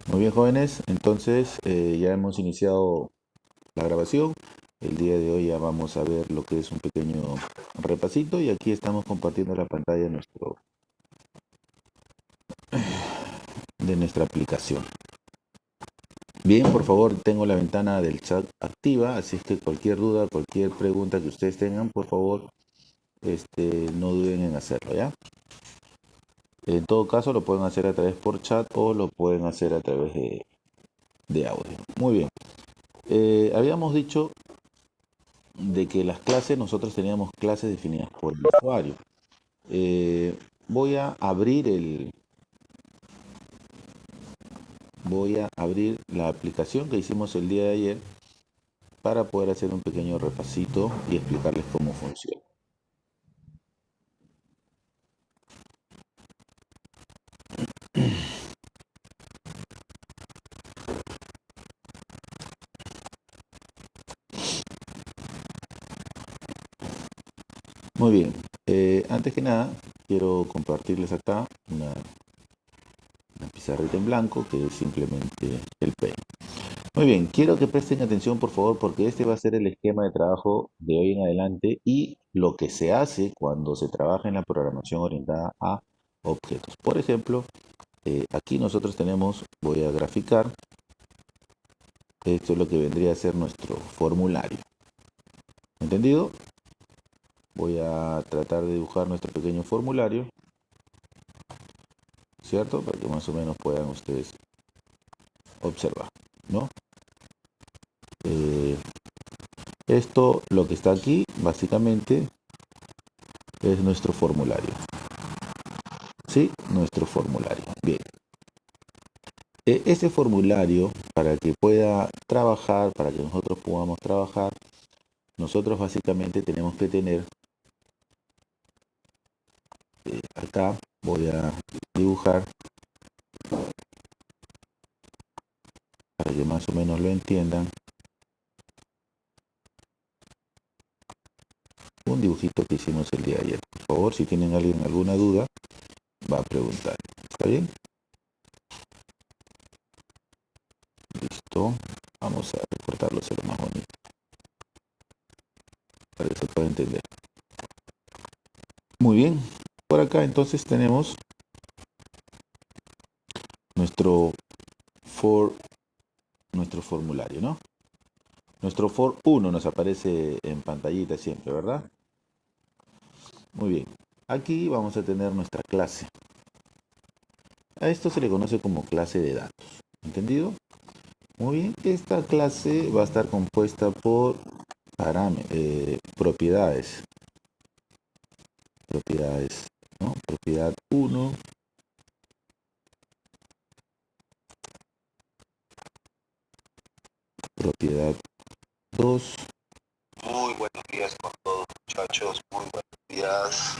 Muy bien, jóvenes, entonces ya hemos iniciado la grabación. El día de hoy ya vamos a ver lo que es un pequeño repasito y aquí estamos compartiendo la pantalla de nuestra aplicación. Bien, por favor, tengo la ventana del chat activa, así es que cualquier duda, cualquier pregunta que ustedes tengan, por favor, no duden en hacerlo, ¿ya? En todo caso, lo pueden hacer a través por chat o lo pueden hacer a través de audio. Muy bien. Habíamos dicho de que las clases, nosotros teníamos clases definidas por el usuario. Voy a abrir la aplicación que hicimos el día de ayer para poder hacer un pequeño repasito y explicarles cómo funciona. Muy bien, antes que nada quiero compartirles acá una pizarrita en blanco que es simplemente el Paint. Muy bien, quiero que presten atención por favor porque este va a ser el esquema de trabajo de hoy en adelante y lo que se hace cuando se trabaja en la programación orientada a objetos. Por ejemplo, aquí nosotros tenemos, voy a graficar, esto es lo que vendría a ser nuestro formulario. ¿Entendido? Voy a tratar de dibujar nuestro pequeño formulario, ¿cierto? Para que más o menos puedan ustedes observar, ¿no? Eh, Esto, lo que está aquí, básicamente, es nuestro formulario. ¿Sí? Nuestro formulario. Bien. Este formulario, para que pueda trabajar, para que nosotros podamos trabajar, nosotros básicamente tenemos que tener, acá voy a dibujar, para que más o menos lo entiendan, un dibujito que hicimos el día de ayer. Por favor, si tienen alguna duda, va a preguntar. ¿Está bien? Listo. Vamos a recortarlo, hacerlo más bonito, para que se pueda entender. Muy bien. Por acá entonces tenemos nuestro nuestro formulario, ¿no? Nuestro for 1 nos aparece en pantallita siempre, ¿verdad? Muy bien. Aquí vamos a tener nuestra clase. A esto se le conoce como clase de datos. ¿Entendido? Muy bien. Esta clase va a estar compuesta por propiedades. Propiedades, ¿no? Propiedad 1, propiedad 2. Muy buenos días con todos, muchachos. Muy buenos días.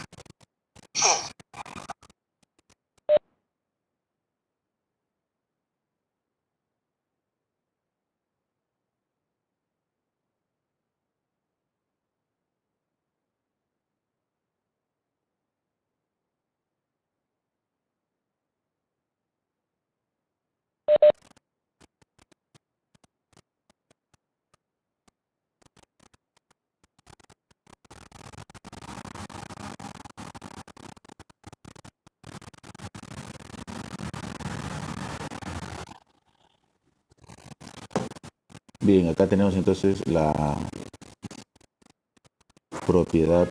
Bien, acá tenemos entonces la propiedad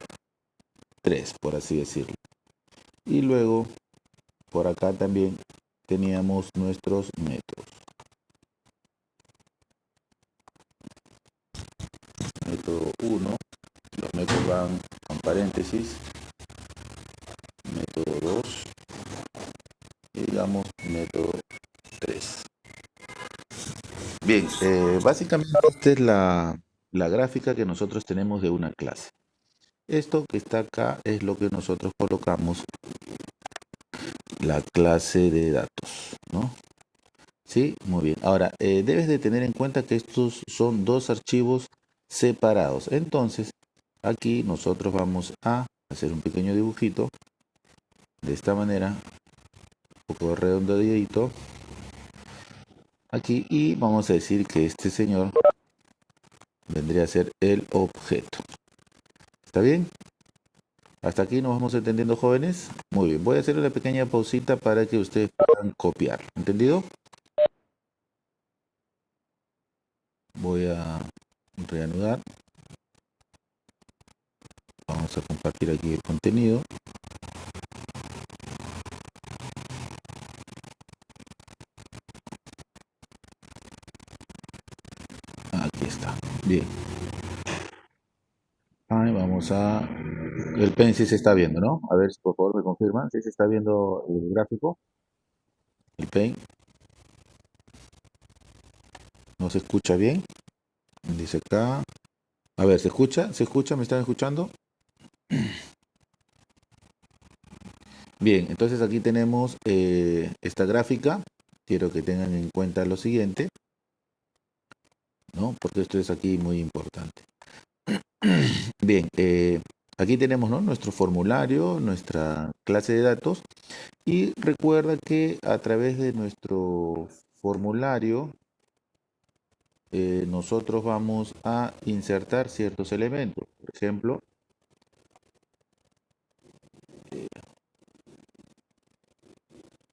3, por así decirlo. Y luego, por acá también teníamos nuestros métodos. Método 1, los métodos van con paréntesis. Método 2 y digamos método 3. Bien, básicamente esta es la gráfica que nosotros tenemos de una clase. Esto que está acá es lo que nosotros colocamos la clase de datos, ¿no? Sí, muy bien. Ahora, debes de tener en cuenta que estos son dos archivos separados. Entonces, aquí nosotros vamos a hacer un pequeño dibujito de esta manera, un poco redondeadito, aquí y vamos a decir que este señor vendría a ser el objeto. ¿Está bien? ¿Hasta aquí nos vamos entendiendo, jóvenes? Muy bien, voy a hacer una pequeña pausita para que ustedes puedan copiar. ¿Entendido? Voy a reanudar. Vamos a compartir aquí el contenido. Aquí está. Bien. Ahí vamos a... El pen sí se está viendo, ¿no? A ver si por favor me confirman. ¿Sí se está viendo el gráfico? El pen. ¿No se escucha bien? Dice acá. A ver, ¿se escucha? ¿Se escucha? ¿Me están escuchando? Bien, entonces aquí tenemos esta gráfica. Quiero que tengan en cuenta lo siguiente, ¿no? Porque esto es aquí muy importante. Bien, aquí tenemos, ¿no?, nuestro formulario, nuestra clase de datos. Y recuerda que a través de nuestro formulario nosotros vamos a insertar ciertos elementos. Por ejemplo,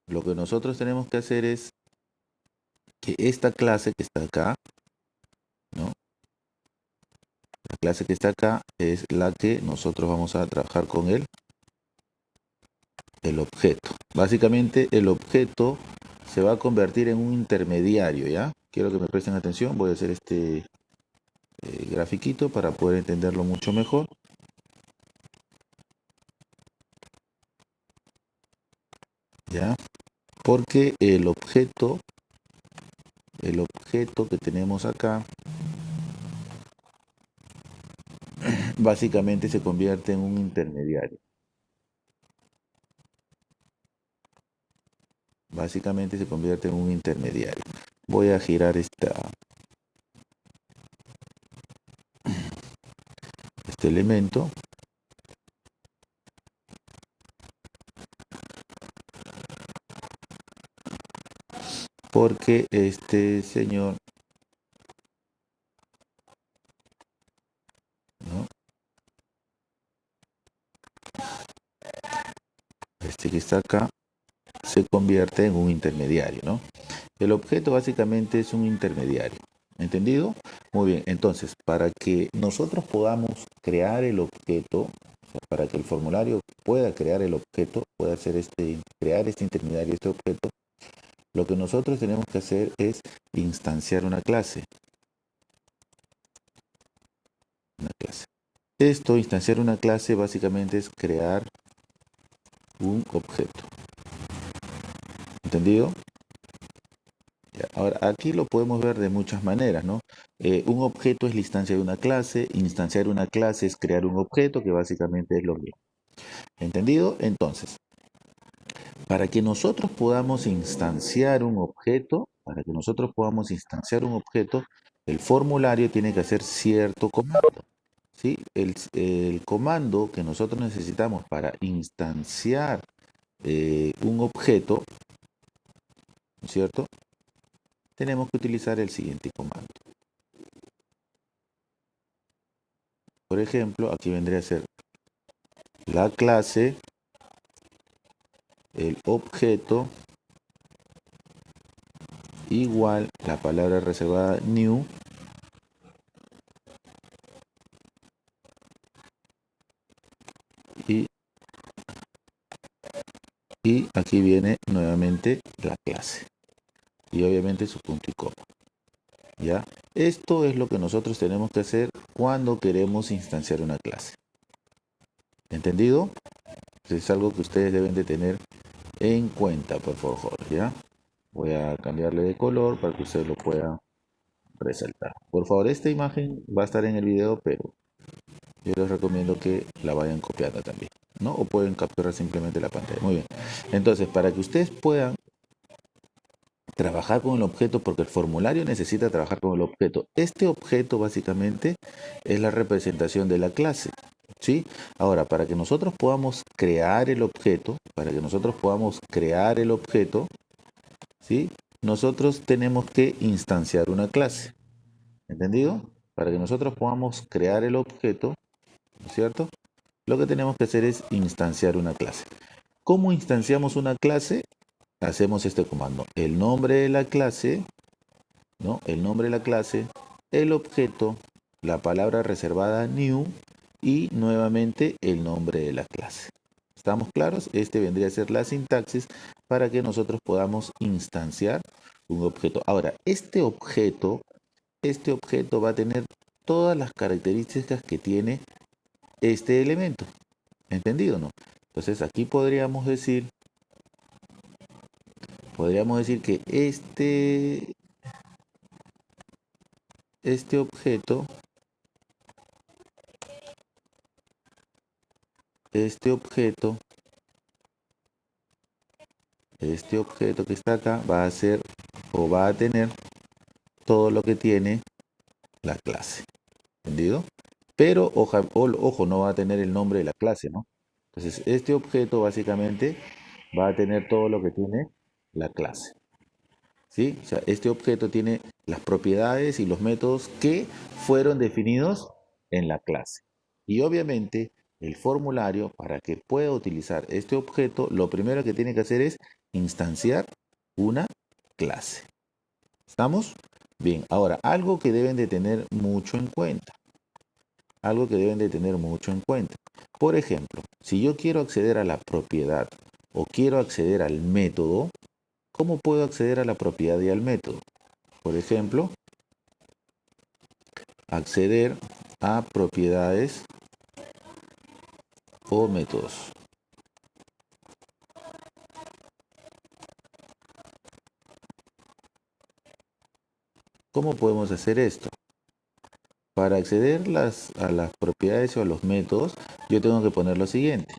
lo que nosotros tenemos que hacer es que esta clase que está acá, ¿no? La clase que está acá es la que nosotros vamos a trabajar con el objeto. Básicamente el objeto se va a convertir en un intermediario, ¿ya? Quiero que me presten atención. Voy a hacer este grafiquito para poder entenderlo mucho mejor. ¿Ya? Porque el objeto que tenemos acá básicamente se convierte en un intermediario. Básicamente se convierte en un intermediario. Voy a girar este elemento. Porque este señor, ¿no?, este que está acá, se convierte en un intermediario, ¿no? El objeto básicamente es un intermediario. ¿Entendido? Muy bien. Entonces, para que nosotros podamos crear el objeto, o sea, para que el formulario pueda crear el objeto, pueda hacer crear este intermediario, este objeto, lo que nosotros tenemos que hacer es instanciar una clase. Esto, instanciar una clase, básicamente es crear un objeto. ¿Entendido? Ya, ahora, aquí lo podemos ver de muchas maneras, ¿no? Un objeto es la instancia de una clase, instanciar una clase es crear un objeto, que básicamente es lo mismo. ¿Entendido? Entonces, para que nosotros podamos instanciar un objeto, el formulario tiene que hacer cierto comando, ¿sí? El comando que nosotros necesitamos para instanciar un objeto, ¿no es cierto? Tenemos que utilizar el siguiente comando. Por ejemplo, aquí vendría a ser la clase, el objeto, igual la palabra reservada new, y aquí viene nuevamente la clase. Y obviamente su punto y coma. ¿Ya? Esto es lo que nosotros tenemos que hacer cuando queremos instanciar una clase. ¿Entendido? Es algo que ustedes deben de tener en cuenta, por favor, ¿ya? Voy a cambiarle de color para que ustedes lo puedan resaltar. Por favor, esta imagen va a estar en el video, pero yo les recomiendo que la vayan copiando también, ¿no? O pueden capturar simplemente la pantalla. Muy bien. Entonces, para que ustedes puedan trabajar con el objeto, porque el formulario necesita trabajar con el objeto. Este objeto básicamente es la representación de la clase, ¿sí? Ahora, para que nosotros podamos crear el objeto, ¿sí?, nosotros tenemos que instanciar una clase. ¿Entendido? Para que nosotros podamos crear el objeto, ¿no es cierto? Lo que tenemos que hacer es instanciar una clase. ¿Cómo instanciamos una clase? Hacemos este comando. El nombre de la clase, ¿no? El nombre de la clase, el objeto, la palabra reservada new y nuevamente el nombre de la clase. ¿Estamos claros? Este vendría a ser la sintaxis para que nosotros podamos instanciar un objeto. Ahora, este objeto va a tener todas las características que tiene este elemento. ¿Entendido, no? Entonces aquí podríamos decir que este objeto, este objeto que está acá va a ser o va a tener todo lo que tiene la clase. ¿Entendido? Pero ojo, no va a tener el nombre de la clase, ¿no? Entonces, este objeto básicamente va a tener todo lo que tiene la clase. ¿Sí? O sea, este objeto tiene las propiedades y los métodos que fueron definidos en la clase. Y obviamente, el formulario, para que pueda utilizar este objeto, lo primero que tiene que hacer es instanciar una clase. ¿Estamos? Bien, ahora, algo que deben de tener mucho en cuenta. Algo que deben de tener mucho en cuenta. Por ejemplo, si yo quiero acceder a la propiedad o quiero acceder al método, ¿cómo puedo acceder a la propiedad y al método? Por ejemplo, acceder a propiedades o métodos. ¿Cómo podemos hacer esto? Para acceder a las propiedades o a los métodos, yo tengo que poner lo siguiente.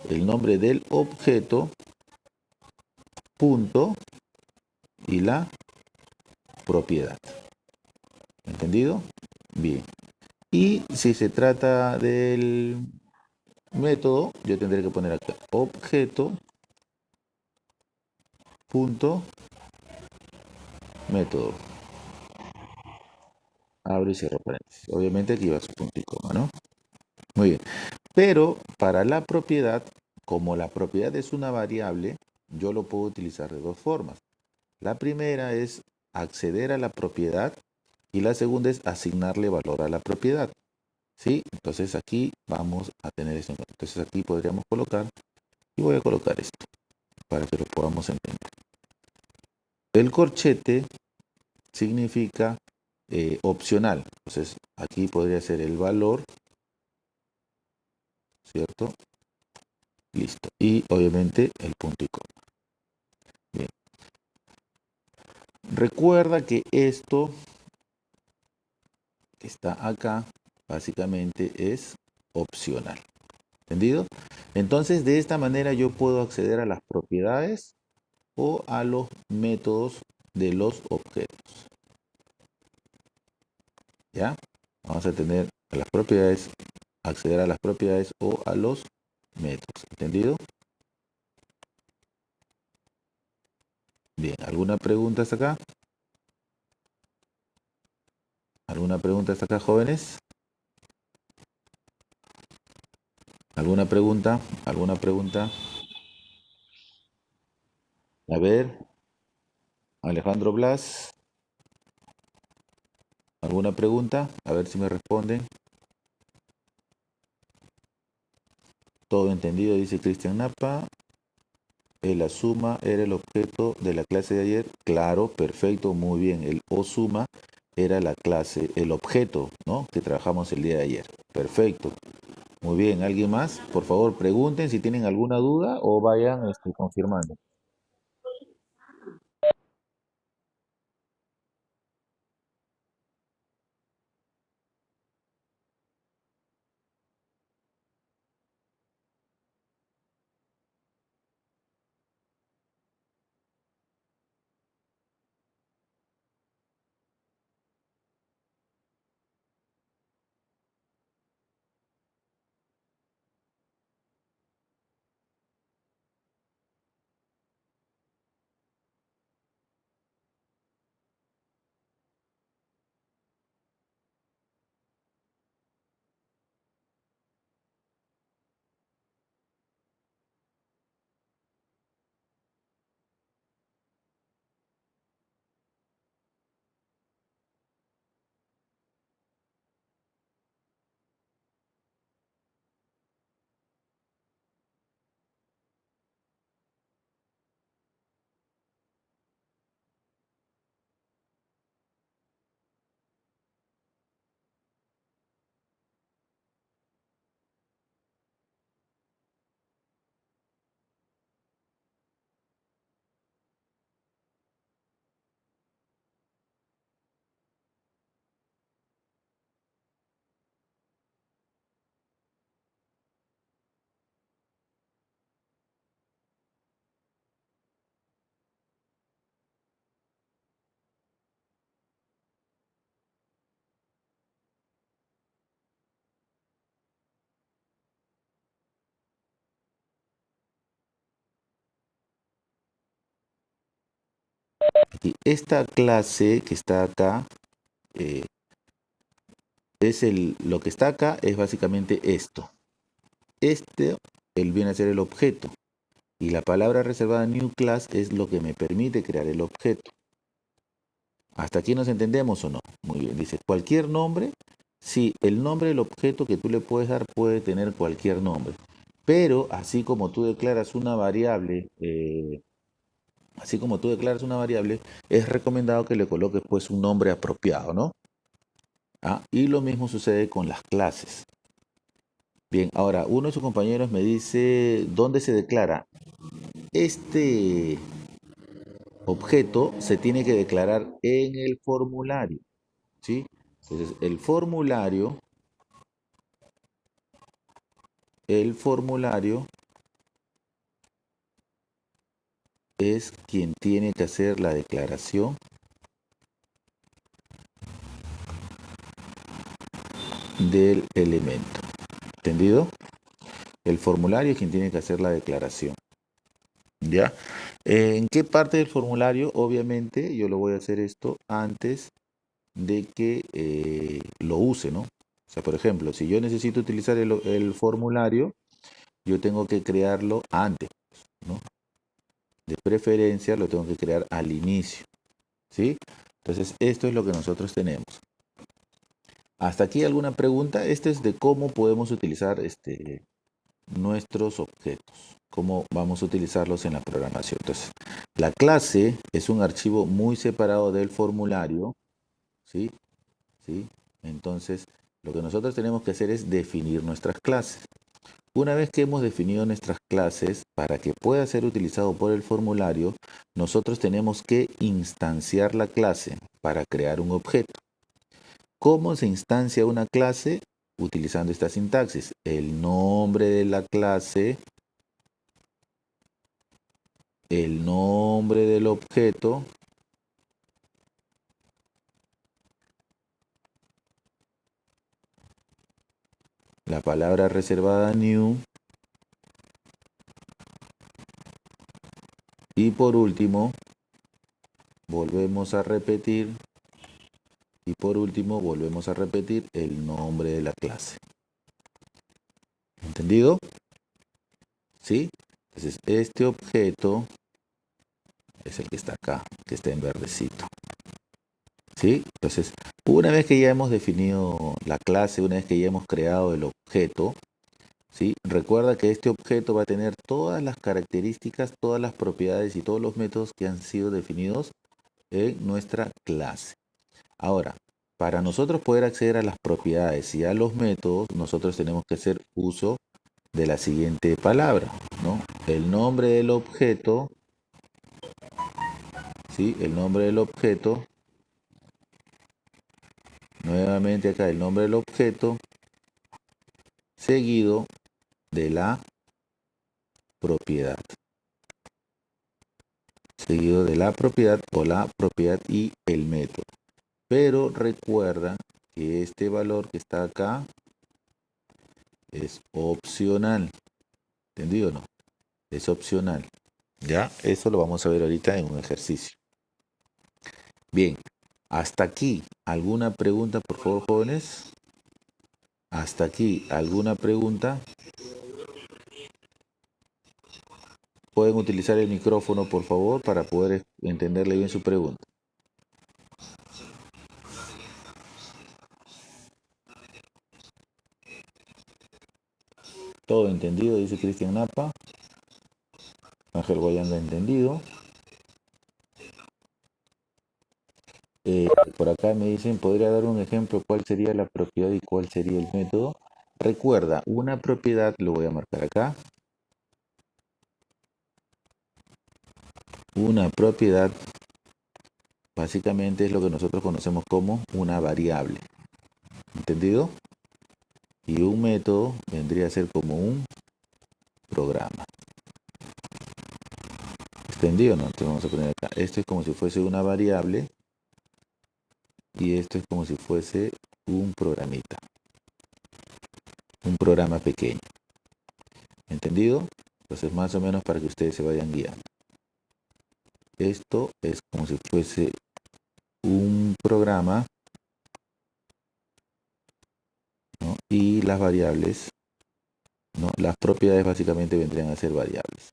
El nombre del objeto, punto, y la propiedad. ¿Entendido? Bien. Y si se trata del método, yo tendré que poner acá objeto, punto, método. Abro y cierro paréntesis. Obviamente aquí va su punto y coma, ¿no? Muy bien. Pero para la propiedad, como la propiedad es una variable, yo lo puedo utilizar de dos formas. La primera es acceder a la propiedad y la segunda es asignarle valor a la propiedad. ¿Sí? Entonces aquí vamos a tener esto. Entonces aquí podríamos colocar, y voy a colocar esto para que lo podamos entender. El corchete significa opcional. Entonces aquí podría ser el valor, ¿cierto? Listo. Y obviamente el punto y coma. Bien. Recuerda que esto que está acá básicamente es opcional. ¿Entendido? Entonces de esta manera yo puedo acceder a las propiedades o a los métodos de los objetos. ¿Ya? Vamos a tener a las propiedades, acceder a las propiedades o a los métodos. ¿Entendido? Bien, ¿alguna pregunta hasta acá? ¿Alguna pregunta hasta acá, jóvenes? ¿Alguna pregunta? ¿Alguna pregunta? A ver, Alejandro Blas, ¿alguna pregunta? A ver si me responden. Todo entendido, dice Cristian Napa. La suma era el objeto de la clase de ayer. Claro, perfecto, muy bien. El o suma era la clase, el objeto, ¿no? Que trabajamos el día de ayer. Perfecto. Muy bien. ¿Alguien más? Por favor, pregunten si tienen alguna duda o vayan confirmando. aquí. Esta clase que está acá, lo que está acá es básicamente esto. Viene a ser el objeto. Y la palabra reservada new class es lo que me permite crear el objeto. ¿Hasta aquí nos entendemos o no? Muy bien, dice cualquier nombre. Sí, el nombre del objeto que tú le puedes dar puede tener cualquier nombre. Pero así como tú declaras una variable, es recomendado que le coloques pues un nombre apropiado, ¿no? Y lo mismo sucede con las clases. Bien, ahora uno de sus compañeros me dice, ¿dónde se declara? Este objeto se tiene que declarar en el formulario, ¿sí? Entonces, el formulario es quien tiene que hacer la declaración del elemento. ¿Entendido? El formulario es quien tiene que hacer la declaración. ¿Ya? ¿En qué parte del formulario? Obviamente yo lo voy a hacer esto antes de que lo use, ¿no? O sea, por ejemplo, si yo necesito utilizar el formulario, yo tengo que crearlo antes, ¿no? De preferencia lo tengo que crear al inicio, ¿sí? Entonces, esto es lo que nosotros tenemos. ¿Hasta aquí alguna pregunta? Este es de cómo podemos utilizar nuestros objetos, cómo vamos a utilizarlos en la programación. Entonces, la clase es un archivo muy separado del formulario, ¿sí? ¿Sí? Entonces, lo que nosotros tenemos que hacer es definir nuestras clases. Una vez que hemos definido nuestras clases, para que pueda ser utilizado por el formulario, nosotros tenemos que instanciar la clase para crear un objeto. ¿Cómo se instancia una clase? Utilizando esta sintaxis. El nombre de la clase, el nombre del objeto, la palabra reservada new, y por último, volvemos a repetir el nombre de la clase. ¿Entendido? ¿Sí? Entonces, este objeto es el que está acá, que está en verdecito. ¿Sí? Entonces, una vez que ya hemos definido la clase, una vez que ya hemos creado el objeto, ¿sí? Recuerda que este objeto va a tener todas las características, todas las propiedades y todos los métodos que han sido definidos en nuestra clase. Ahora, para nosotros poder acceder a las propiedades y a los métodos, nosotros tenemos que hacer uso de la siguiente palabra, ¿no? El nombre del objeto, ¿sí? El nombre del objeto, nuevamente acá el nombre del objeto, seguido de la propiedad. Seguido de la propiedad o la propiedad y el método. Pero recuerda que este valor que está acá es opcional. ¿Entendido o no? Es opcional. Ya, eso lo vamos a ver ahorita en un ejercicio. Bien, hasta aquí, ¿alguna pregunta, por favor, jóvenes? Hasta aquí, ¿alguna pregunta? Pueden utilizar el micrófono, por favor, para poder entenderle bien su pregunta. Todo entendido, dice Cristian Napa. Ángel Guayanda entendido. Por acá me dicen, ¿podría dar un ejemplo cuál sería la propiedad y cuál sería el método? Recuerda, una propiedad, lo voy a marcar acá. Una propiedad básicamente es lo que nosotros conocemos como una variable. ¿Entendido? Y un método vendría a ser como un programa. ¿Entendido o no? Entonces vamos a poner acá. Esto es como si fuese una variable y esto es como si fuese un programita. Un programa pequeño. ¿Entendido? Entonces más o menos para que ustedes se vayan guiando. Esto es como si fuese un programa, ¿no? Y las variables, ¿no? Las propiedades básicamente vendrían a ser variables.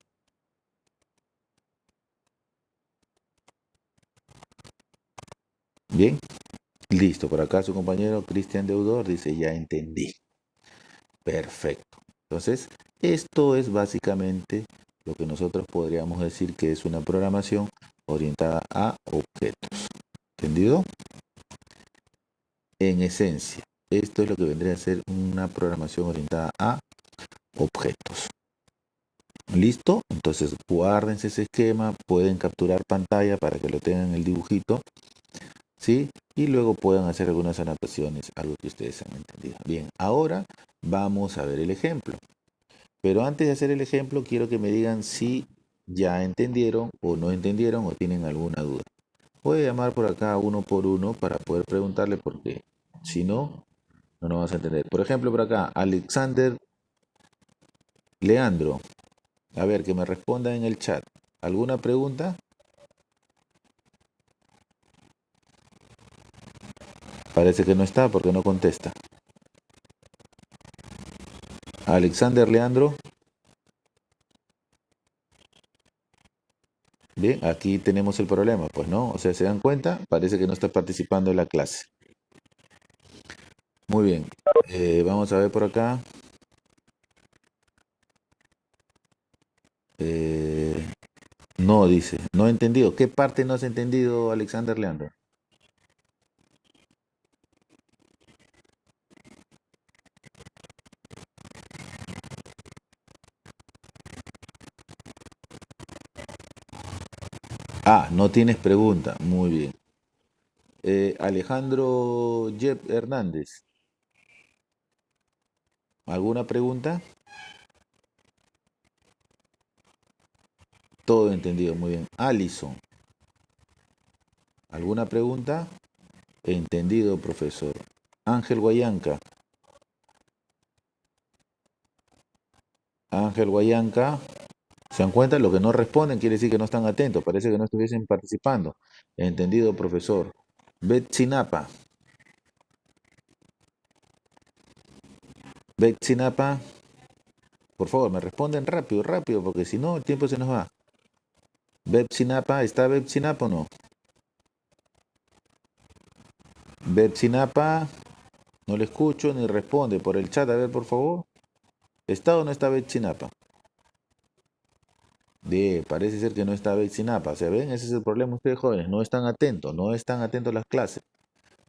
Bien, listo. Por acá su compañero Cristian Deudor dice, ya entendí. Perfecto. Entonces, esto es básicamente lo que nosotros podríamos decir que es una programación orientada a objetos. ¿Entendido? En esencia, esto es lo que vendría a ser una programación orientada a objetos. ¿Listo? Entonces, guárdense ese esquema, pueden capturar pantalla para que lo tengan en el dibujito, ¿sí? Y luego puedan hacer algunas anotaciones, algo que ustedes han entendido. Bien, ahora vamos a ver el ejemplo. Pero antes de hacer el ejemplo, quiero que me digan si ya entendieron o no entendieron o tienen alguna duda. Voy a llamar por acá uno por uno para poder preguntarle por qué. Si no, no nos vamos a entender. Por ejemplo, por acá, Alexander Leandro. A ver, que me responda en el chat. ¿Alguna pregunta? Parece que no está porque no contesta. Alexander Leandro. Bien, aquí tenemos el problema, pues no. O sea, ¿se dan cuenta? Parece que no está participando en la clase. Muy bien. Vamos a ver por acá. No, dice. No he entendido. ¿Qué parte no has entendido, Alexander Leandro? Ah, no tienes pregunta. Muy bien. Alejandro Jeb Hernández. ¿Alguna pregunta? Todo entendido, muy bien. Alison. ¿Alguna pregunta? Entendido, profesor. Ángel Guayanca. Ángel Guayanca. ¿Se dan cuenta? Lo que no responden quiere decir que no están atentos. Parece que no estuviesen participando. Entendido, profesor. Betsinapa. Betsinapa. Por favor, me responden rápido, rápido, porque si no, el tiempo se nos va. Betsinapa, ¿está Betsinapa o no? Betsinapa, no le escucho ni responde por el chat. A ver, por favor. ¿Está o no está Betsinapa? Bien, parece ser que no está Betsinapa. ¿Se ven? Ese es el problema ustedes jóvenes. No están atentos, no están atentos a las clases.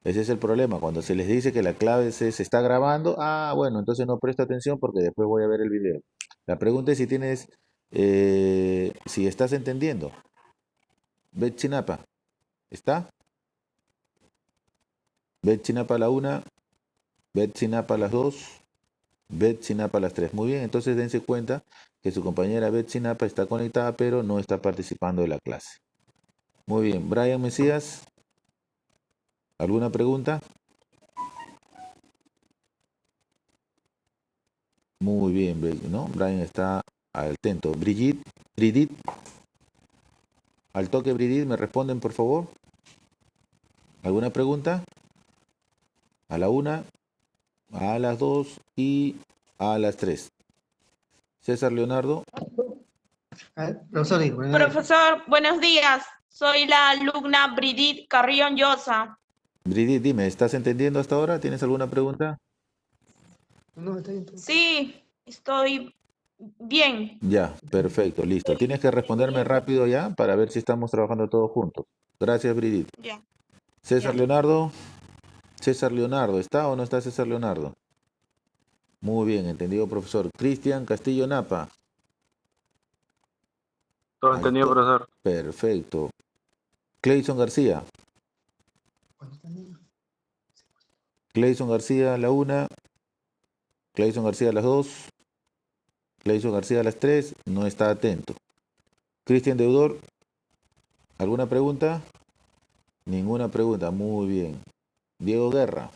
Ese es el problema. Cuando se les dice que la clave se está grabando, bueno, entonces no presta atención porque después voy a ver el video. La pregunta es si tienes, si estás entendiendo. Betsinapa, ¿está? Betsinapa a la una, Betsinapa a las dos, Betsinapa a las tres. Muy bien, entonces dense cuenta que su compañera Betsinapa está conectada, pero no está participando de la clase. Muy bien, Brian Mesías, ¿alguna pregunta? Muy bien, ¿no? Brian está atento. Brigitte, al toque Brigitte, ¿me responden por favor? ¿Alguna pregunta? A la una, a las dos y a las tres. César Leonardo. Profesor, buenos días. Soy la alumna Brigitte Carrión Llosa. Brigitte, dime, ¿estás entendiendo hasta ahora? ¿Tienes alguna pregunta? Sí, estoy bien. Ya, perfecto, listo. Tienes que responderme rápido ya para ver si estamos trabajando todos juntos. Gracias, Brigitte. Ya, César ya. Leonardo. César Leonardo, ¿está o no está César Leonardo? Muy bien, entendido, profesor. Cristian Castillo Napa. Todo entendido, profesor. Perfecto. Clayson García. Clayson García a la una. Clayson García a las dos. Clayson García a las tres. No está atento. Cristian Deudor. ¿Alguna pregunta? Ninguna pregunta. Muy bien. Diego Guerra.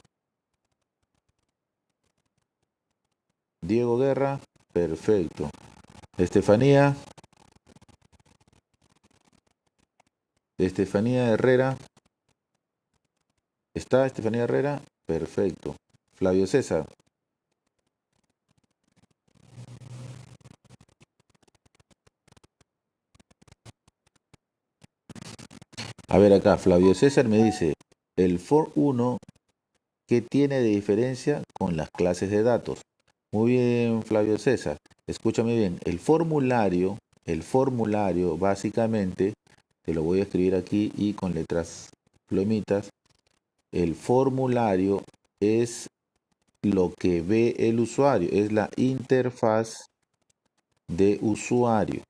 Diego Guerra. Perfecto. Estefanía. Estefanía Herrera. ¿Está Estefanía Herrera? Perfecto. Flavio César. A ver acá, Flavio César me dice, el for 1, ¿qué tiene de diferencia con las clases de datos? Muy bien, Flavio César. Escúchame bien, el formulario básicamente, te lo voy a escribir aquí y con letras plomitas, el formulario es lo que ve el usuario, es la interfaz de usuario.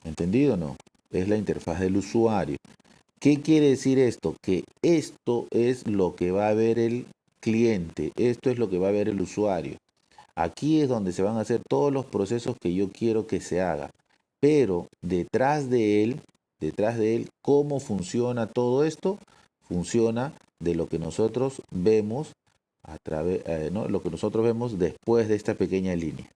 ¿Entendido o no? Es la interfaz del usuario. ¿Qué quiere decir esto? Que esto es lo que va a ver el cliente, esto es lo que va a ver el usuario. Aquí es donde se van a hacer todos los procesos que yo quiero que se haga. Pero detrás de él, ¿cómo funciona todo esto? Funciona de lo que nosotros vemos a través, ¿no? Lo que nosotros vemos después de esta pequeña línea.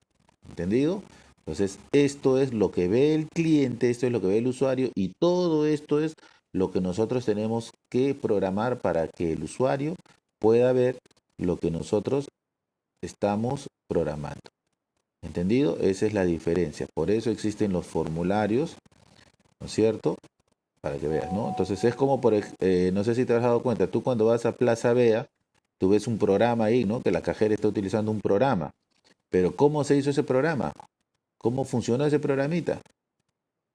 ¿Entendido? Entonces, esto es lo que ve el cliente, esto es lo que ve el usuario y todo esto es lo que nosotros tenemos que programar para que el usuario pueda ver lo que nosotros estamos programando. ¿Entendido? Esa es la diferencia. Por eso existen los formularios, ¿no es cierto? Para que veas, ¿no? Entonces es como, no sé si te has dado cuenta, tú cuando vas a Plaza Vea, tú ves un programa ahí, ¿no? Que la cajera está utilizando un programa. Pero ¿cómo se hizo ese programa? ¿Cómo funcionó ese programita?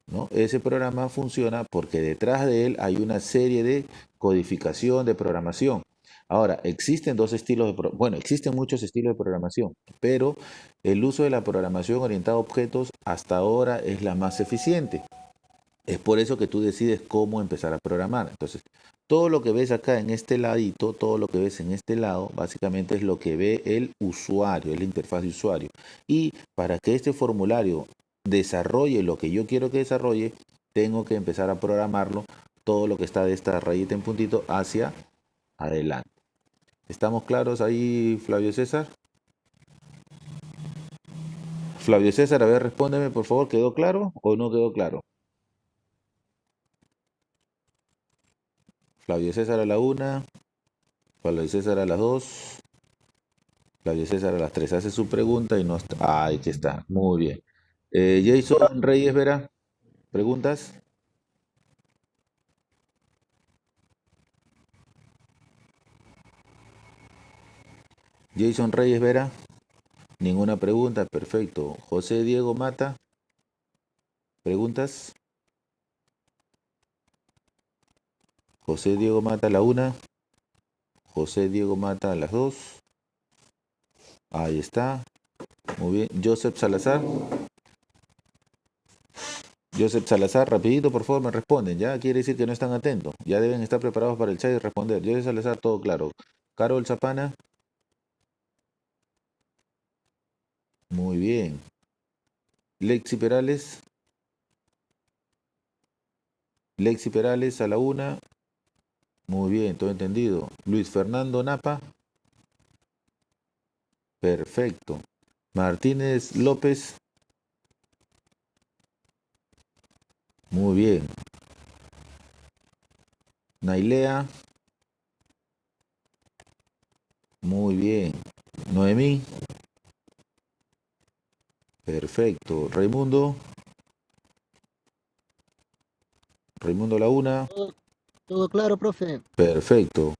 ¿No? Ese programa funciona porque detrás de él hay una serie de codificación, de programación. Ahora, existen dos estilos bueno, existen muchos estilos de programación, pero el uso de la programación orientada a objetos hasta ahora es la más eficiente. Es por eso que tú decides cómo empezar a programar. Entonces, todo lo que ves acá en este ladito, todo lo que ves en este lado, básicamente es lo que ve el usuario, es la interfaz de usuario. Y para que este formulario desarrolle lo que yo quiero que desarrolle, tengo que empezar a programarlo, todo lo que está de esta rayita en puntito hacia adelante. ¿Estamos claros ahí, Flavio César? Flavio César, a ver, respóndeme, por favor, ¿quedó claro o no quedó claro? Flavio César a la 1, Flavio César a las 2, Flavio César a las 3 hace su pregunta y no está. Ah, ahí que está. Muy bien. Jason Reyes Vera, ¿preguntas? Jason Reyes Vera, ninguna pregunta, perfecto. José Diego Mata, ¿preguntas? José Diego Mata a la 1, José Diego Mata a las 2. Ahí está. Muy bien. Joseph Salazar. Joseph Salazar, rapidito, por favor, me responden. Ya quiere decir que no están atentos. Ya deben estar preparados para el chat y responder. Joseph Salazar, todo claro. Carol Zapana. Muy bien. Lexi Perales. Lexi Perales a la 1. Muy bien, todo entendido. Luis Fernando Napa. Perfecto. Martínez López. Muy bien. Nailea. Muy bien. Noemí. Perfecto. Raimundo. Raimundo a la 1. Todo claro, profe. Perfecto.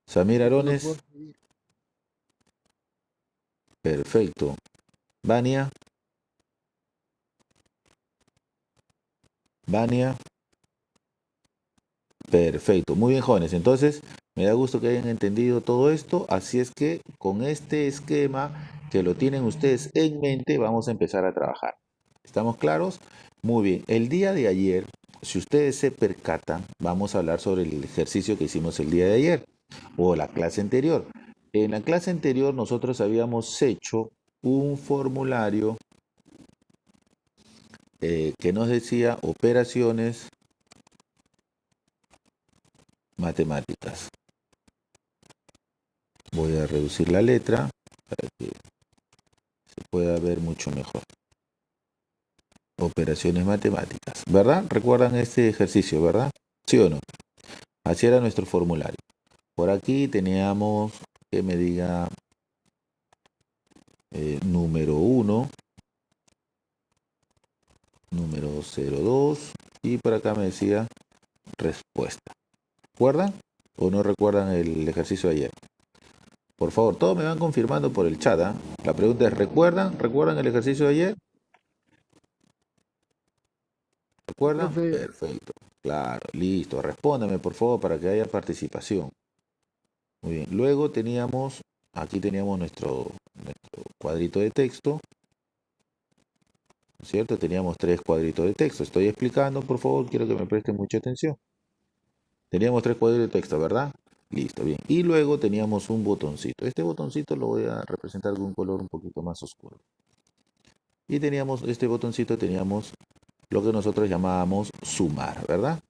Samir Lo Arones. puedo escribir. Perfecto. Vania. Vania. Perfecto. Muy bien, jóvenes. Entonces, me da gusto que hayan entendido todo esto. Así es que con este esquema que lo tienen ustedes en mente, vamos a empezar a trabajar. ¿Estamos claros? Muy bien. El día de ayer, si ustedes se percatan, vamos a hablar sobre el ejercicio que hicimos el día de ayer o la clase anterior. En la clase anterior nosotros habíamos hecho un formulario que nos decía operaciones matemáticas. Voy a reducir la letra para que se pueda ver mucho mejor. Operaciones matemáticas, ¿verdad? Recuerdan este ejercicio, ¿verdad? ¿Sí o no? Así era nuestro formulario. Por aquí teníamos que me diga número 1, número 02 y por acá me decía respuesta. ¿Recuerdan o no recuerdan el ejercicio de ayer? Por favor, todos me van confirmando por el chat, ¿eh? La pregunta es, ¿recuerdan? ¿Recuerdan el ejercicio de ayer? ¿Recuerdan? Profe, Perfecto. Claro, listo. Respóndame, por favor, para que haya participación. Muy bien. Luego teníamos, aquí teníamos nuestro cuadrito de texto, ¿no es cierto? Teníamos 3 cuadritos de texto. Estoy explicando, por favor, quiero que me presten mucha atención. Teníamos 3 cuadritos de texto, ¿verdad? Listo, bien. Y luego teníamos un botoncito. Este botoncito lo voy a representar con un color un poquito más oscuro. Y teníamos este botoncito, teníamos lo que nosotros llamábamos sumar, ¿verdad?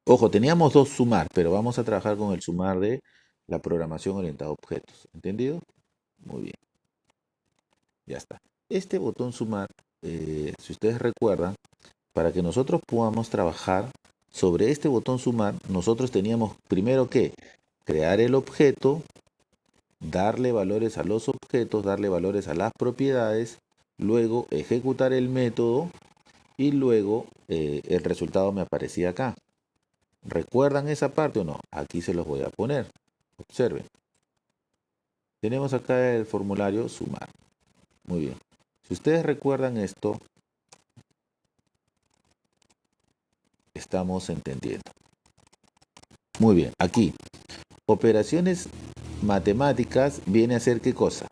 Ojo, teníamos 2 sumar, pero vamos a trabajar con el sumar de la programación orientada a objetos. ¿Entendido? Muy bien. Ya está. Este botón sumar, si ustedes recuerdan, para que nosotros podamos trabajar sobre este botón sumar, nosotros teníamos primero que crear el objeto, darle valores a los objetos, darle valores a las propiedades, luego ejecutar el método y luego el resultado me aparecía acá. ¿Recuerdan esa parte o no? Aquí se los voy a poner. Observen. Tenemos acá el formulario sumar. Muy bien. Si ustedes recuerdan esto, estamos entendiendo. Muy bien. Aquí, operaciones matemáticas viene a ser ¿qué cosa?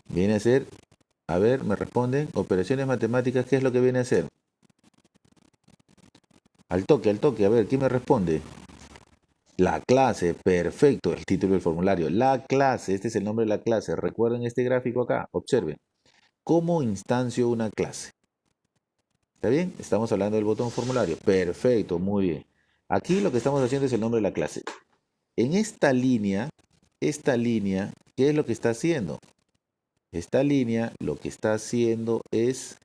Viene a ser, a ver, me responden, operaciones matemáticas, ¿qué es lo que viene a ser? Al toque, a ver, ¿quién me responde? La clase, perfecto, el título del formulario. La clase, este es el nombre de la clase. Recuerden este gráfico acá, observen. ¿Cómo instancio una clase? ¿Está bien? Estamos hablando del botón formulario. Perfecto, muy bien. Aquí lo que estamos haciendo es el nombre de la clase. En esta línea, ¿qué es lo que está haciendo? Esta línea lo que está haciendo es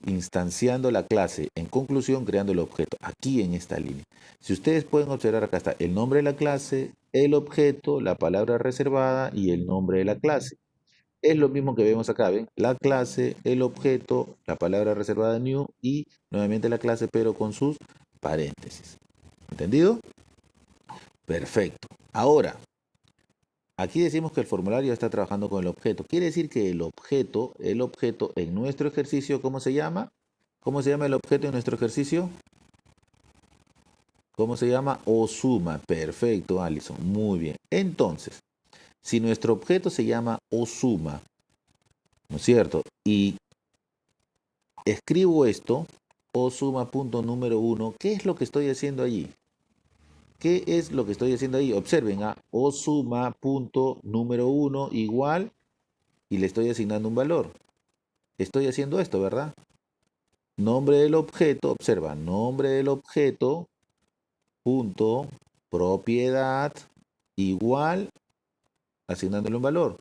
instanciando la clase, en conclusión creando el objeto, aquí en esta línea. Si ustedes pueden observar, acá está el nombre de la clase, el objeto, la palabra reservada y el nombre de la clase. Es lo mismo que vemos acá, ¿ven? La clase, el objeto, la palabra reservada new y nuevamente la clase pero con sus paréntesis. ¿Entendido? Perfecto. Ahora, aquí decimos que el formulario está trabajando con el objeto. Quiere decir que el objeto en nuestro ejercicio, ¿cómo se llama? ¿Cómo se llama el objeto en nuestro ejercicio? ¿Cómo se llama? Osuma. Perfecto, Alison. Muy bien. Entonces, si nuestro objeto se llama Osuma, ¿no es cierto? Y escribo esto, Osuma punto número 1, ¿qué es lo que estoy haciendo allí? ¿Qué es lo que estoy haciendo ahí? Observen, Osuma punto número 1 igual y le estoy asignando un valor. Estoy haciendo esto, ¿verdad? Nombre del objeto, observa, nombre del objeto punto propiedad igual asignándole un valor,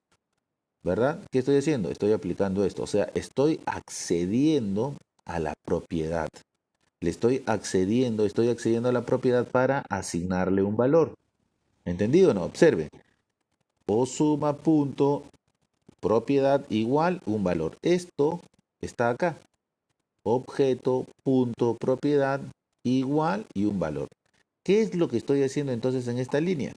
¿verdad? ¿Qué estoy haciendo? Estoy aplicando esto, o sea, estoy accediendo a la propiedad. Estoy accediendo a la propiedad para asignarle un valor. ¿Entendido o no? Observe. Osuma punto propiedad igual un valor. Esto está acá. Objeto punto propiedad igual y un valor. ¿Qué es lo que estoy haciendo entonces en esta línea?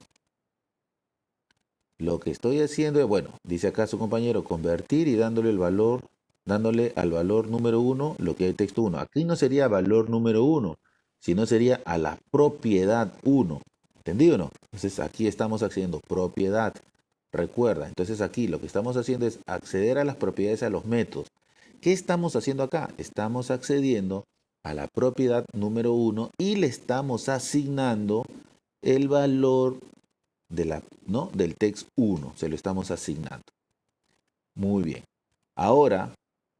Lo que estoy haciendo es, bueno, dice acá su compañero, convertir y dándole el valor, dándole al valor número 1 lo que hay texto 1. Aquí no sería valor número 1, sino sería a la propiedad 1. ¿Entendido o no? Entonces aquí estamos accediendo propiedad. Recuerda, entonces aquí lo que estamos haciendo es acceder a las propiedades, a los métodos. ¿Qué estamos haciendo acá? Estamos accediendo a la propiedad número 1 y le estamos asignando el valor del text 1. Se lo estamos asignando. Muy bien. Ahora,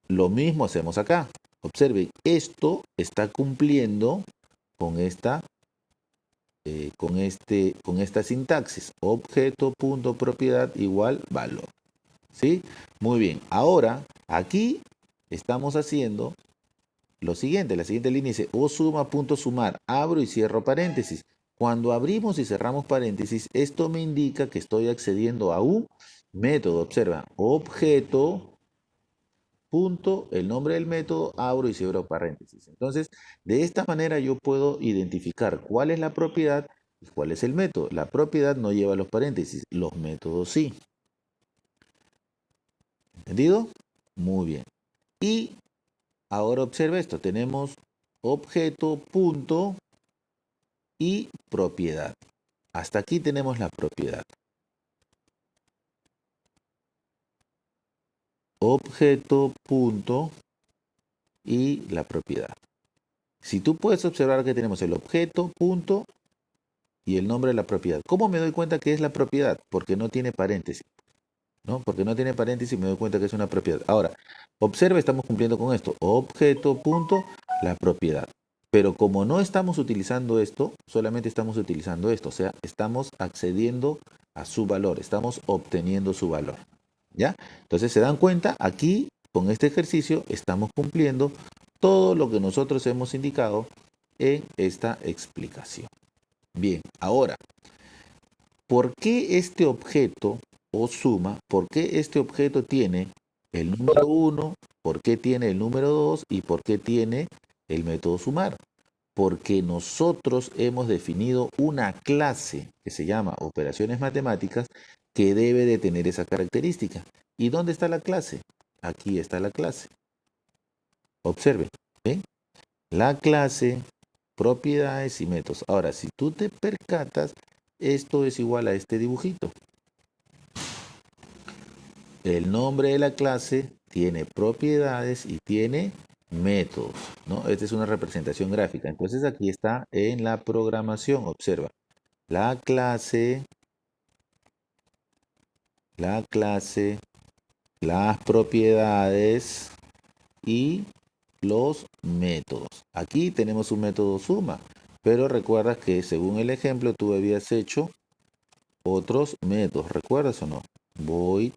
lo mismo hacemos acá. Observen, esto está cumpliendo con esta sintaxis. Objeto punto propiedad igual valor. ¿Sí? Muy bien. Ahora, aquí estamos haciendo lo siguiente, la siguiente línea dice o suma punto sumar, abro y cierro paréntesis. Cuando abrimos y cerramos paréntesis, esto me indica que estoy accediendo a un método. Observa, objeto, punto, el nombre del método, abro y cierro paréntesis. Entonces, de esta manera yo puedo identificar cuál es la propiedad y cuál es el método. La propiedad no lleva los paréntesis, los métodos sí. ¿Entendido? Muy bien. Y ahora observa esto, tenemos objeto, punto y propiedad. Hasta aquí tenemos la propiedad. Objeto, punto y la propiedad. Si tú puedes observar que tenemos el objeto, punto y el nombre de la propiedad. ¿Cómo me doy cuenta que es la propiedad? Porque no tiene paréntesis. ¿No? Porque no tiene paréntesis me doy cuenta que es una propiedad. Ahora, observe, estamos cumpliendo con esto. Objeto, punto, la propiedad. Pero como no estamos utilizando esto, solamente estamos utilizando esto. O sea, estamos accediendo a su valor. Estamos obteniendo su valor. ¿Ya? Entonces, se dan cuenta, aquí, con este ejercicio, estamos cumpliendo todo lo que nosotros hemos indicado en esta explicación. Bien, ahora, ¿por qué este objeto o suma, por qué este objeto tiene el número 1, por qué tiene el número 2 y por qué tiene el método sumar? Porque nosotros hemos definido una clase que se llama operaciones matemáticas que debe de tener esa característica. ¿Y dónde está la clase? Aquí está la clase. Observen, ¿ven? La clase, propiedades y métodos. Ahora, si tú te percatas, esto es igual a este dibujito. El nombre de la clase tiene propiedades y tiene métodos, ¿no? Esta es una representación gráfica. Entonces aquí está en la programación. Observa. La clase, las propiedades y los métodos. Aquí tenemos un método suma, pero recuerda que según el ejemplo tú habías hecho otros métodos. ¿Recuerdas o no? Void.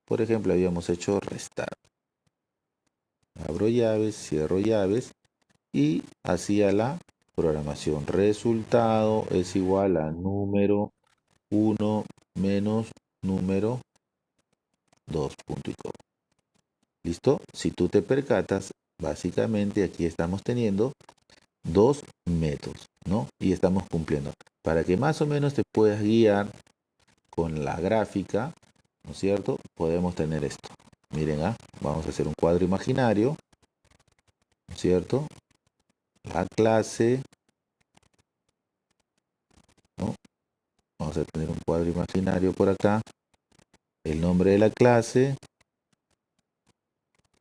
Por ejemplo, habíamos hecho restar. Abro llaves, cierro llaves y hacía la programación. Resultado es igual a número 1 menos número 2. Punto y coma. ¿Listo? Si tú te percatas, básicamente aquí estamos teniendo dos métodos, ¿no? Y estamos cumpliendo. Para que más o menos te puedas guiar con la gráfica, ¿no es cierto? Podemos tener esto. Miren, vamos a hacer un cuadro imaginario, ¿no es cierto? La clase, ¿no? Vamos a tener un cuadro imaginario por acá. El nombre de la clase.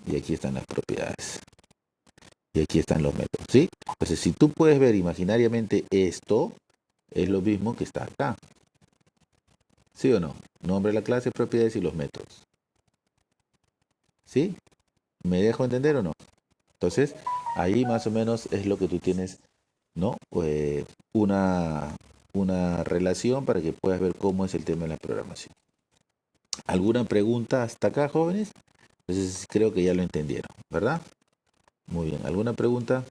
Y aquí están las propiedades. Y aquí están los métodos, ¿sí? Entonces, si tú puedes ver imaginariamente esto, es lo mismo que está acá. ¿Sí o no? Nombre de la clase, propiedades y los métodos. ¿Sí? ¿Me dejo entender o no? Entonces, ahí más o menos es lo que tú tienes, ¿no? Una relación para que puedas ver cómo es el tema de la programación. ¿Alguna pregunta hasta acá, jóvenes? Entonces, creo que ya lo entendieron, ¿verdad? Muy bien. ¿Alguna pregunta?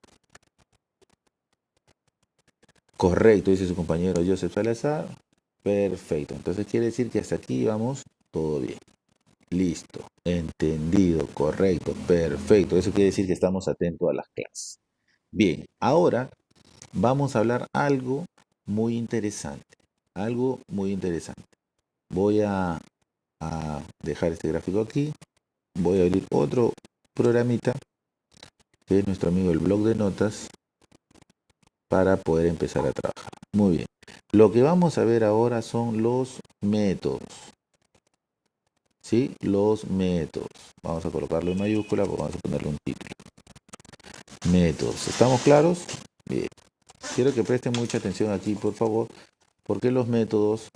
Correcto, dice su compañero Joseph Salazar. Perfecto. Entonces quiere decir que hasta aquí vamos todo bien. Listo. Entendido. Correcto. Perfecto. Eso quiere decir que estamos atentos a las clases. Bien. Ahora vamos a hablar algo muy interesante. Algo muy interesante. Voy a dejar este gráfico aquí. Voy a abrir otro programita que es nuestro amigo el blog de notas para poder empezar a trabajar. Muy bien. Lo que vamos a ver ahora son los métodos. ¿Sí? Los métodos. Vamos a colocarlo en mayúscula, pues vamos a ponerle un título. Métodos. ¿Estamos claros? Bien. Quiero que presten mucha atención aquí, por favor, porque los métodos,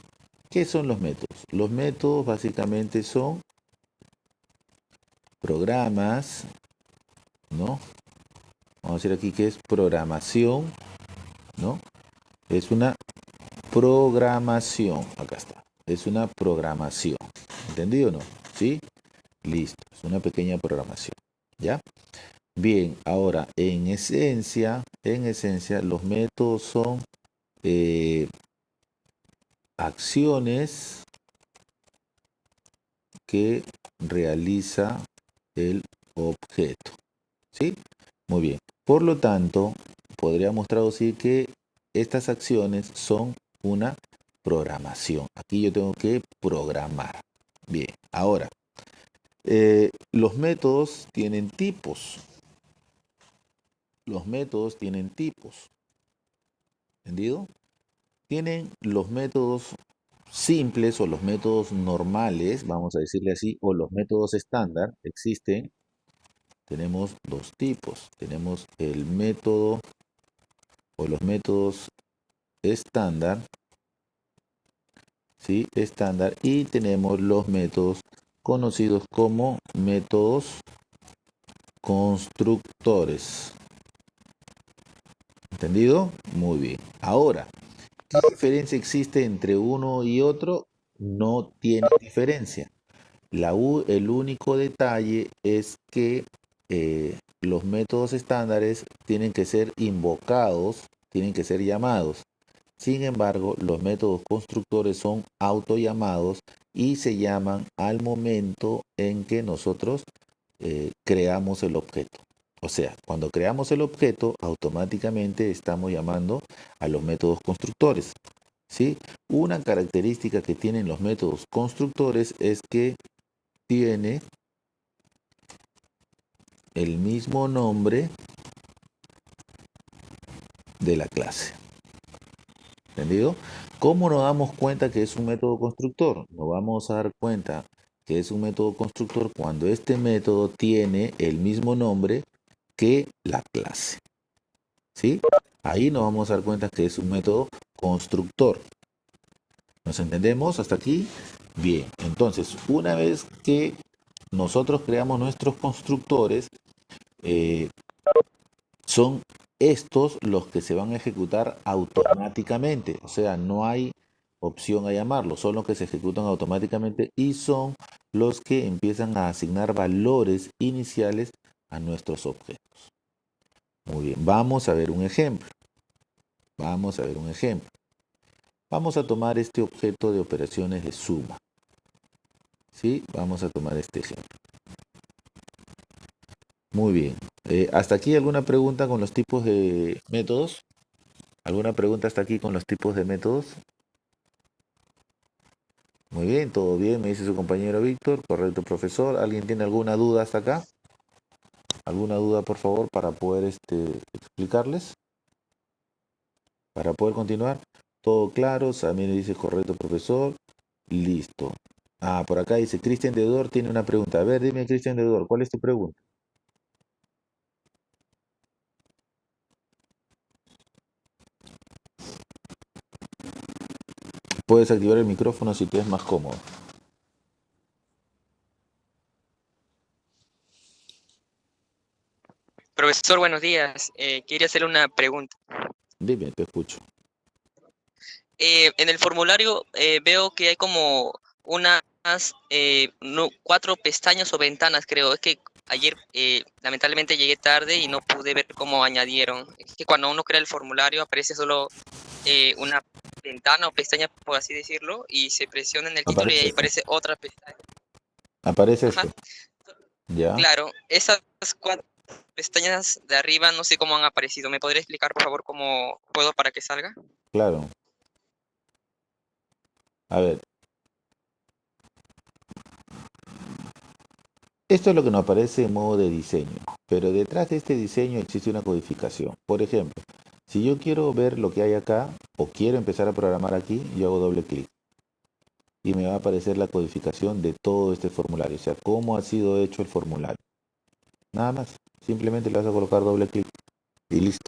¿qué son los métodos? Los métodos básicamente son programas, ¿no? Vamos a decir aquí que es programación, ¿no? Es una programación. Acá está. Es una programación. ¿Entendido o no? ¿Sí? Listo. Es una pequeña programación. ¿Ya? Bien, ahora, en esencia, los métodos son acciones que realiza el objeto. ¿Sí? Muy bien. Por lo tanto, podríamos traducir que estas acciones son una programación. Aquí yo tengo que programar. Bien, ahora, los métodos tienen tipos. Los métodos tienen tipos. ¿Entendido? Tienen los métodos simples o los métodos normales, vamos a decirle así, o los métodos estándar. Existen, tenemos dos tipos. Tenemos el método o los métodos estándar, ¿sí? Estándar, y tenemos los métodos conocidos como métodos constructores. ¿Entendido? Muy bien. Ahora, ¿qué diferencia existe entre uno y otro? No tiene diferencia. El único detalle es que los métodos estándares tienen que ser invocados, tienen que ser llamados. Sin embargo, los métodos constructores son autollamados y se llaman al momento en que nosotros creamos el objeto. O sea, cuando creamos el objeto, automáticamente estamos llamando a los métodos constructores. ¿Sí? Una característica que tienen los métodos constructores es que tiene el mismo nombre de la clase. ¿Entendido? ¿Cómo nos damos cuenta que es un método constructor? Nos vamos a dar cuenta que es un método constructor cuando este método tiene el mismo nombre que la clase. ¿Sí? Ahí nos vamos a dar cuenta que es un método constructor. ¿Nos entendemos hasta aquí? Bien, entonces, una vez que nosotros creamos nuestros constructores, son estos los que se van a ejecutar automáticamente. O sea, no hay opción a llamarlos, son los que se ejecutan automáticamente y son los que empiezan a asignar valores iniciales a nuestros objetos. Muy bien, vamos a ver un ejemplo. Vamos a ver un ejemplo. Vamos a tomar este objeto de operaciones de suma. ¿Sí? Vamos a tomar este ejemplo. Muy bien. ¿Hasta aquí alguna pregunta con los tipos de métodos? ¿Alguna pregunta hasta aquí con los tipos de métodos? Muy bien, todo bien, me dice su compañero Víctor. Correcto, profesor. ¿Alguien tiene alguna duda hasta acá? ¿Alguna duda, por favor, para poder explicarles? Para poder continuar. Todo claro. También dice correcto, profesor. Listo. Ah, por acá dice Cristian Deudor tiene una pregunta. A ver, dime, Cristian Deudor, ¿cuál es tu pregunta? Puedes activar el micrófono si te es más cómodo. Profesor, buenos días. Quería hacerle una pregunta. Dime, te escucho. En el formulario veo que hay como unas 4 pestañas o ventanas, creo. Es que ayer lamentablemente llegué tarde y no pude ver cómo añadieron. Es que cuando uno crea el formulario aparece solo una ventana o pestaña, por así decirlo, y se presiona en el título y Aparece ahí esto. aparece otra pestaña. Aparece Ajá. esto. Ya, Claro, esas 4 pestañas de arriba no sé cómo han aparecido. ¿Me podría explicar, por favor, cómo puedo para que salga? claro. A ver, esto es lo que nos aparece en modo de diseño, pero detrás de este diseño existe una codificación. Por ejemplo, si yo quiero ver lo que hay acá o quiero empezar a programar aquí, yo hago doble clic y me va a aparecer la codificación de todo este formulario, o sea, cómo ha sido hecho el formulario. Nada más, simplemente le vas a colocar doble clic y listo.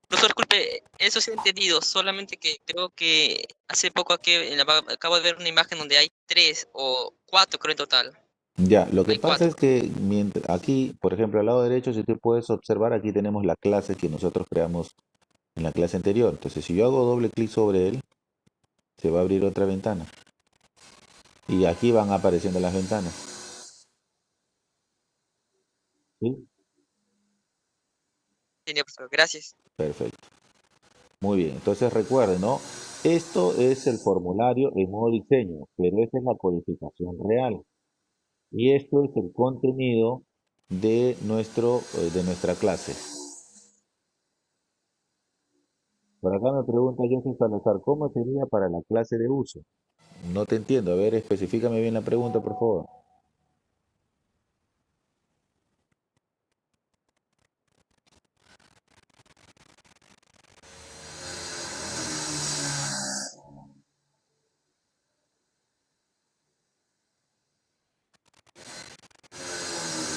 Profesor, disculpe, eso sí he entendido, solamente que creo que hace poco aquí acabo de ver una imagen donde hay 3 o 4, creo en total. Ya, lo que Hay pasa 4. es que aquí, por ejemplo, al lado derecho, si tú puedes observar, aquí tenemos la clase que nosotros creamos en la clase anterior. Entonces, si yo hago doble clic sobre él, se va a abrir otra ventana. Y aquí van apareciendo las ventanas. ¿Sí? Señor profesor, gracias. Perfecto. Muy bien, entonces recuerden, ¿no? Esto es el formulario en modo diseño, pero esta es la codificación real. Y esto es el contenido de nuestra clase. Por acá me pregunta Joseph Salazar, ¿cómo sería para la clase de uso? No te entiendo. A ver, especifícame bien la pregunta, por favor.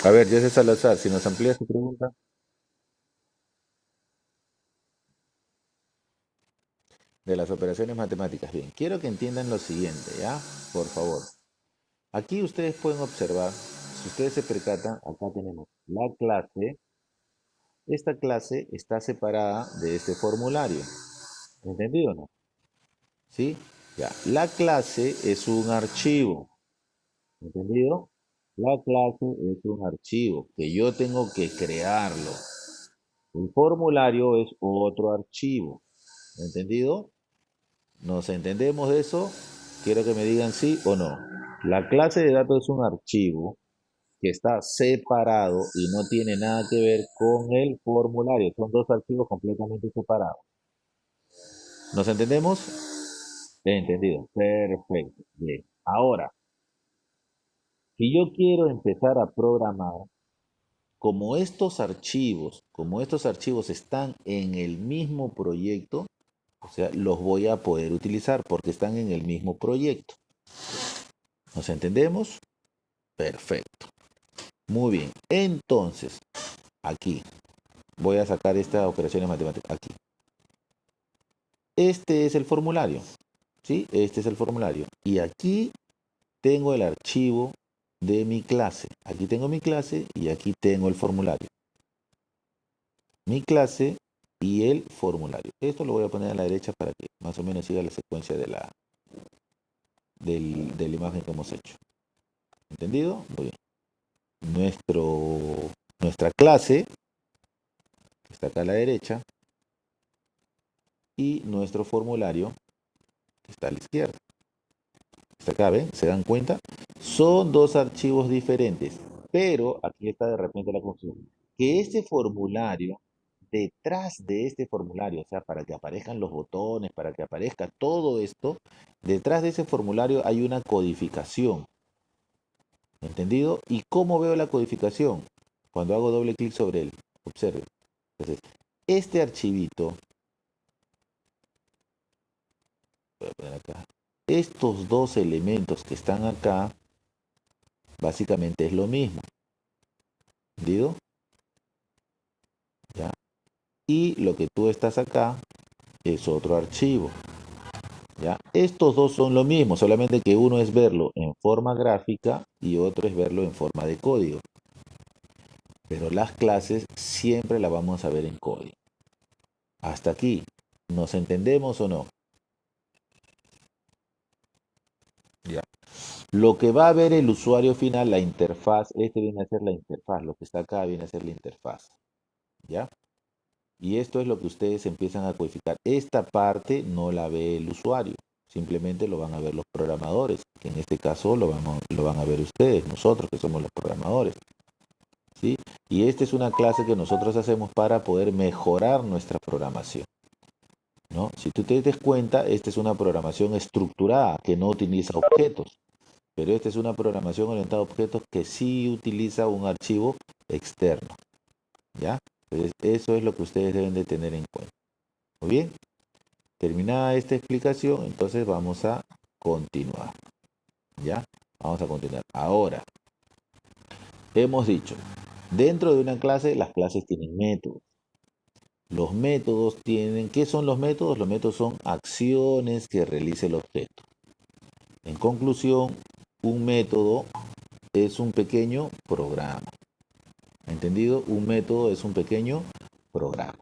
A ver, Joseph Salazar, si nos amplías tu pregunta. De las operaciones matemáticas. Bien, quiero que entiendan lo siguiente, ¿ya? Por favor. Aquí ustedes pueden observar, si ustedes se percatan, acá tenemos la clase. Esta clase está separada de este formulario. ¿Entendido o no? ¿Sí? Ya. La clase es un archivo. ¿Entendido? La clase es un archivo que yo tengo que crearlo. El formulario es otro archivo. ¿Entendido? ¿Nos entendemos de eso? Quiero que me digan sí o no. La clase de datos es un archivo que está separado y no tiene nada que ver con el formulario. Son dos archivos completamente separados. ¿Nos entendemos? Entendido. Perfecto. Bien. Ahora, si yo quiero empezar a programar, como estos archivos están en el mismo proyecto, o sea, los voy a poder utilizar porque están en el mismo proyecto. ¿Nos entendemos? Perfecto. Muy bien. Entonces, aquí voy a sacar estas operaciones matemáticas. Aquí. Este es el formulario. ¿Sí? Este es el formulario. Y aquí tengo el archivo de mi clase. Aquí tengo mi clase y aquí tengo el formulario. Mi clase y el formulario. Esto lo voy a poner a la derecha para que más o menos siga la secuencia de la imagen que hemos hecho. ¿Entendido? Muy bien. Nuestra clase, que está acá a la derecha, y nuestro formulario, que está a la izquierda. Está acá, ¿ven? ¿Se dan cuenta? Son dos archivos diferentes, pero aquí está de repente la confusión. Que este formulario, detrás de este formulario, o sea, para que aparezcan los botones, para que aparezca todo esto, detrás de ese formulario hay una codificación. ¿Entendido? ¿Y cómo veo la codificación? Cuando hago doble clic sobre él. Observen. Entonces, este archivito, voy a poner acá, estos dos elementos que están acá, básicamente es lo mismo. ¿Entendido? ¿Ya? Y lo que tú estás acá es otro archivo. ¿Ya? Estos dos son lo mismo, solamente que uno es verlo en forma gráfica y otro es verlo en forma de código. Pero las clases siempre las vamos a ver en código. Hasta aquí, ¿nos entendemos o no? ¿Ya? Lo que va a ver el usuario final, la interfaz, este viene a ser la interfaz, lo que está acá viene a ser la interfaz. ¿Ya? Y esto es lo que ustedes empiezan a codificar. Esta parte no la ve el usuario, simplemente lo van a ver los programadores, que en este caso lo van a ver ustedes, nosotros que somos los programadores. ¿Sí? Y esta es una clase que nosotros hacemos para poder mejorar nuestra programación, ¿no? Si tú te das cuenta, esta es una programación estructurada que no utiliza objetos, pero esta es una programación orientada a objetos que sí utiliza un archivo externo. ¿Ya? Entonces, eso es lo que ustedes deben de tener en cuenta. Muy bien. Terminada esta explicación, entonces vamos a continuar. ¿Ya? Vamos a continuar. Ahora, hemos dicho, dentro de una clase, las clases tienen métodos. Los métodos tienen, ¿qué son los métodos? Los métodos son acciones que realice el objeto. En conclusión, un método es un pequeño programa. ¿Entendido? Un método es un pequeño programa.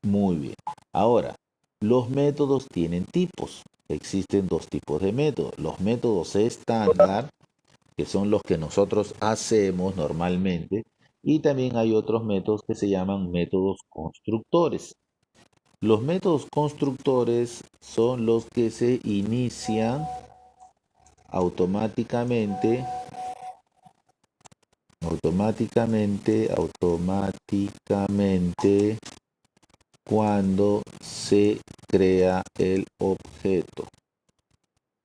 Muy bien. Ahora, los métodos tienen tipos. Existen dos tipos de métodos. Los métodos estándar, que son los que nosotros hacemos normalmente, Y también hay otros métodos que se llaman métodos constructores. Los métodos constructores son los que se inician automáticamente, cuando se crea el objeto.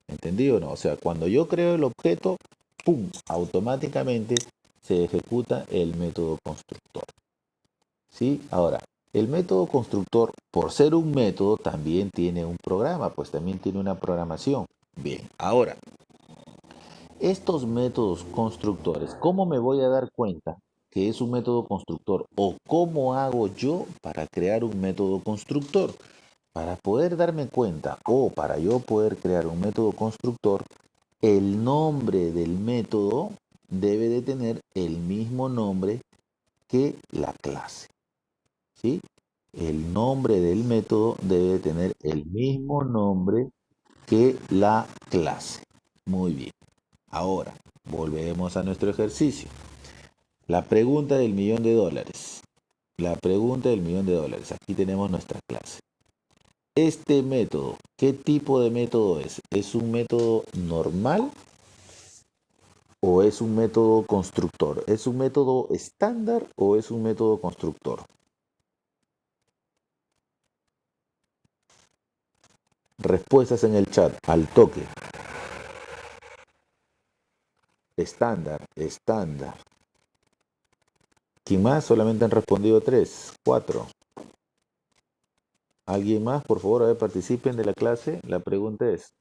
¿Entendido o no? O sea, cuando yo creo el objeto, ¡pum!, automáticamente se ejecuta el método constructor. ¿Sí? Ahora, el método constructor, por ser un método, también tiene un programa, pues también tiene una programación. Bien, ahora, estos métodos constructores, ¿cómo me voy a dar cuenta que es un método constructor? ¿O cómo hago yo para crear un método constructor? Para poder darme cuenta o para yo poder crear un método constructor, el nombre del método debe de tener el mismo nombre que la clase. ¿Sí? El nombre del método debe de tener el mismo nombre que la clase. Muy bien. Ahora, volvemos a nuestro ejercicio. La pregunta del millón de dólares. La pregunta del millón de dólares. Aquí tenemos nuestra clase. Este método, ¿qué tipo de método es? ¿Es un método normal o es un método constructor? ¿Es un método estándar o es un método constructor? Respuestas en el chat, al toque. Estándar, estándar. ¿Quién más? Solamente han respondido 3, 4. ¿Alguien más? Por favor, a ver, participen de la clase. La pregunta es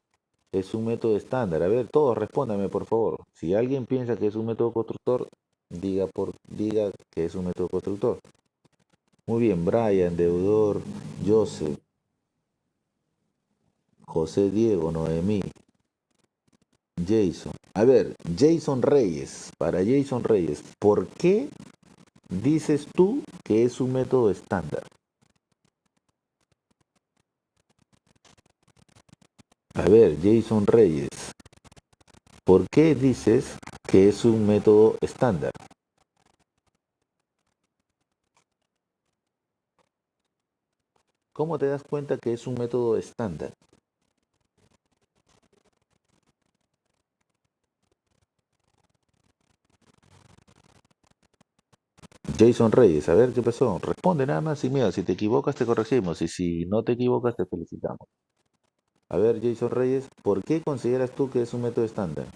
un método estándar. A ver, todos respóndanme, por favor. Si alguien piensa que es un método constructor, diga que es un método constructor. Muy bien, Brian, Deudor, Joseph, José Diego, Noemí, Jason. A ver, Jason Reyes, para Jason Reyes, ¿por qué dices tú que es un método estándar? A ver, Jason Reyes, ¿por qué dices que es un método estándar? ¿Cómo te das cuenta que es un método estándar? Jason Reyes, a ver qué pasó. Responde nada más sin miedo. Si te equivocas, te corregimos. Y si no te equivocas, te felicitamos. A ver, Jason Reyes, ¿por qué consideras tú que es un método estándar?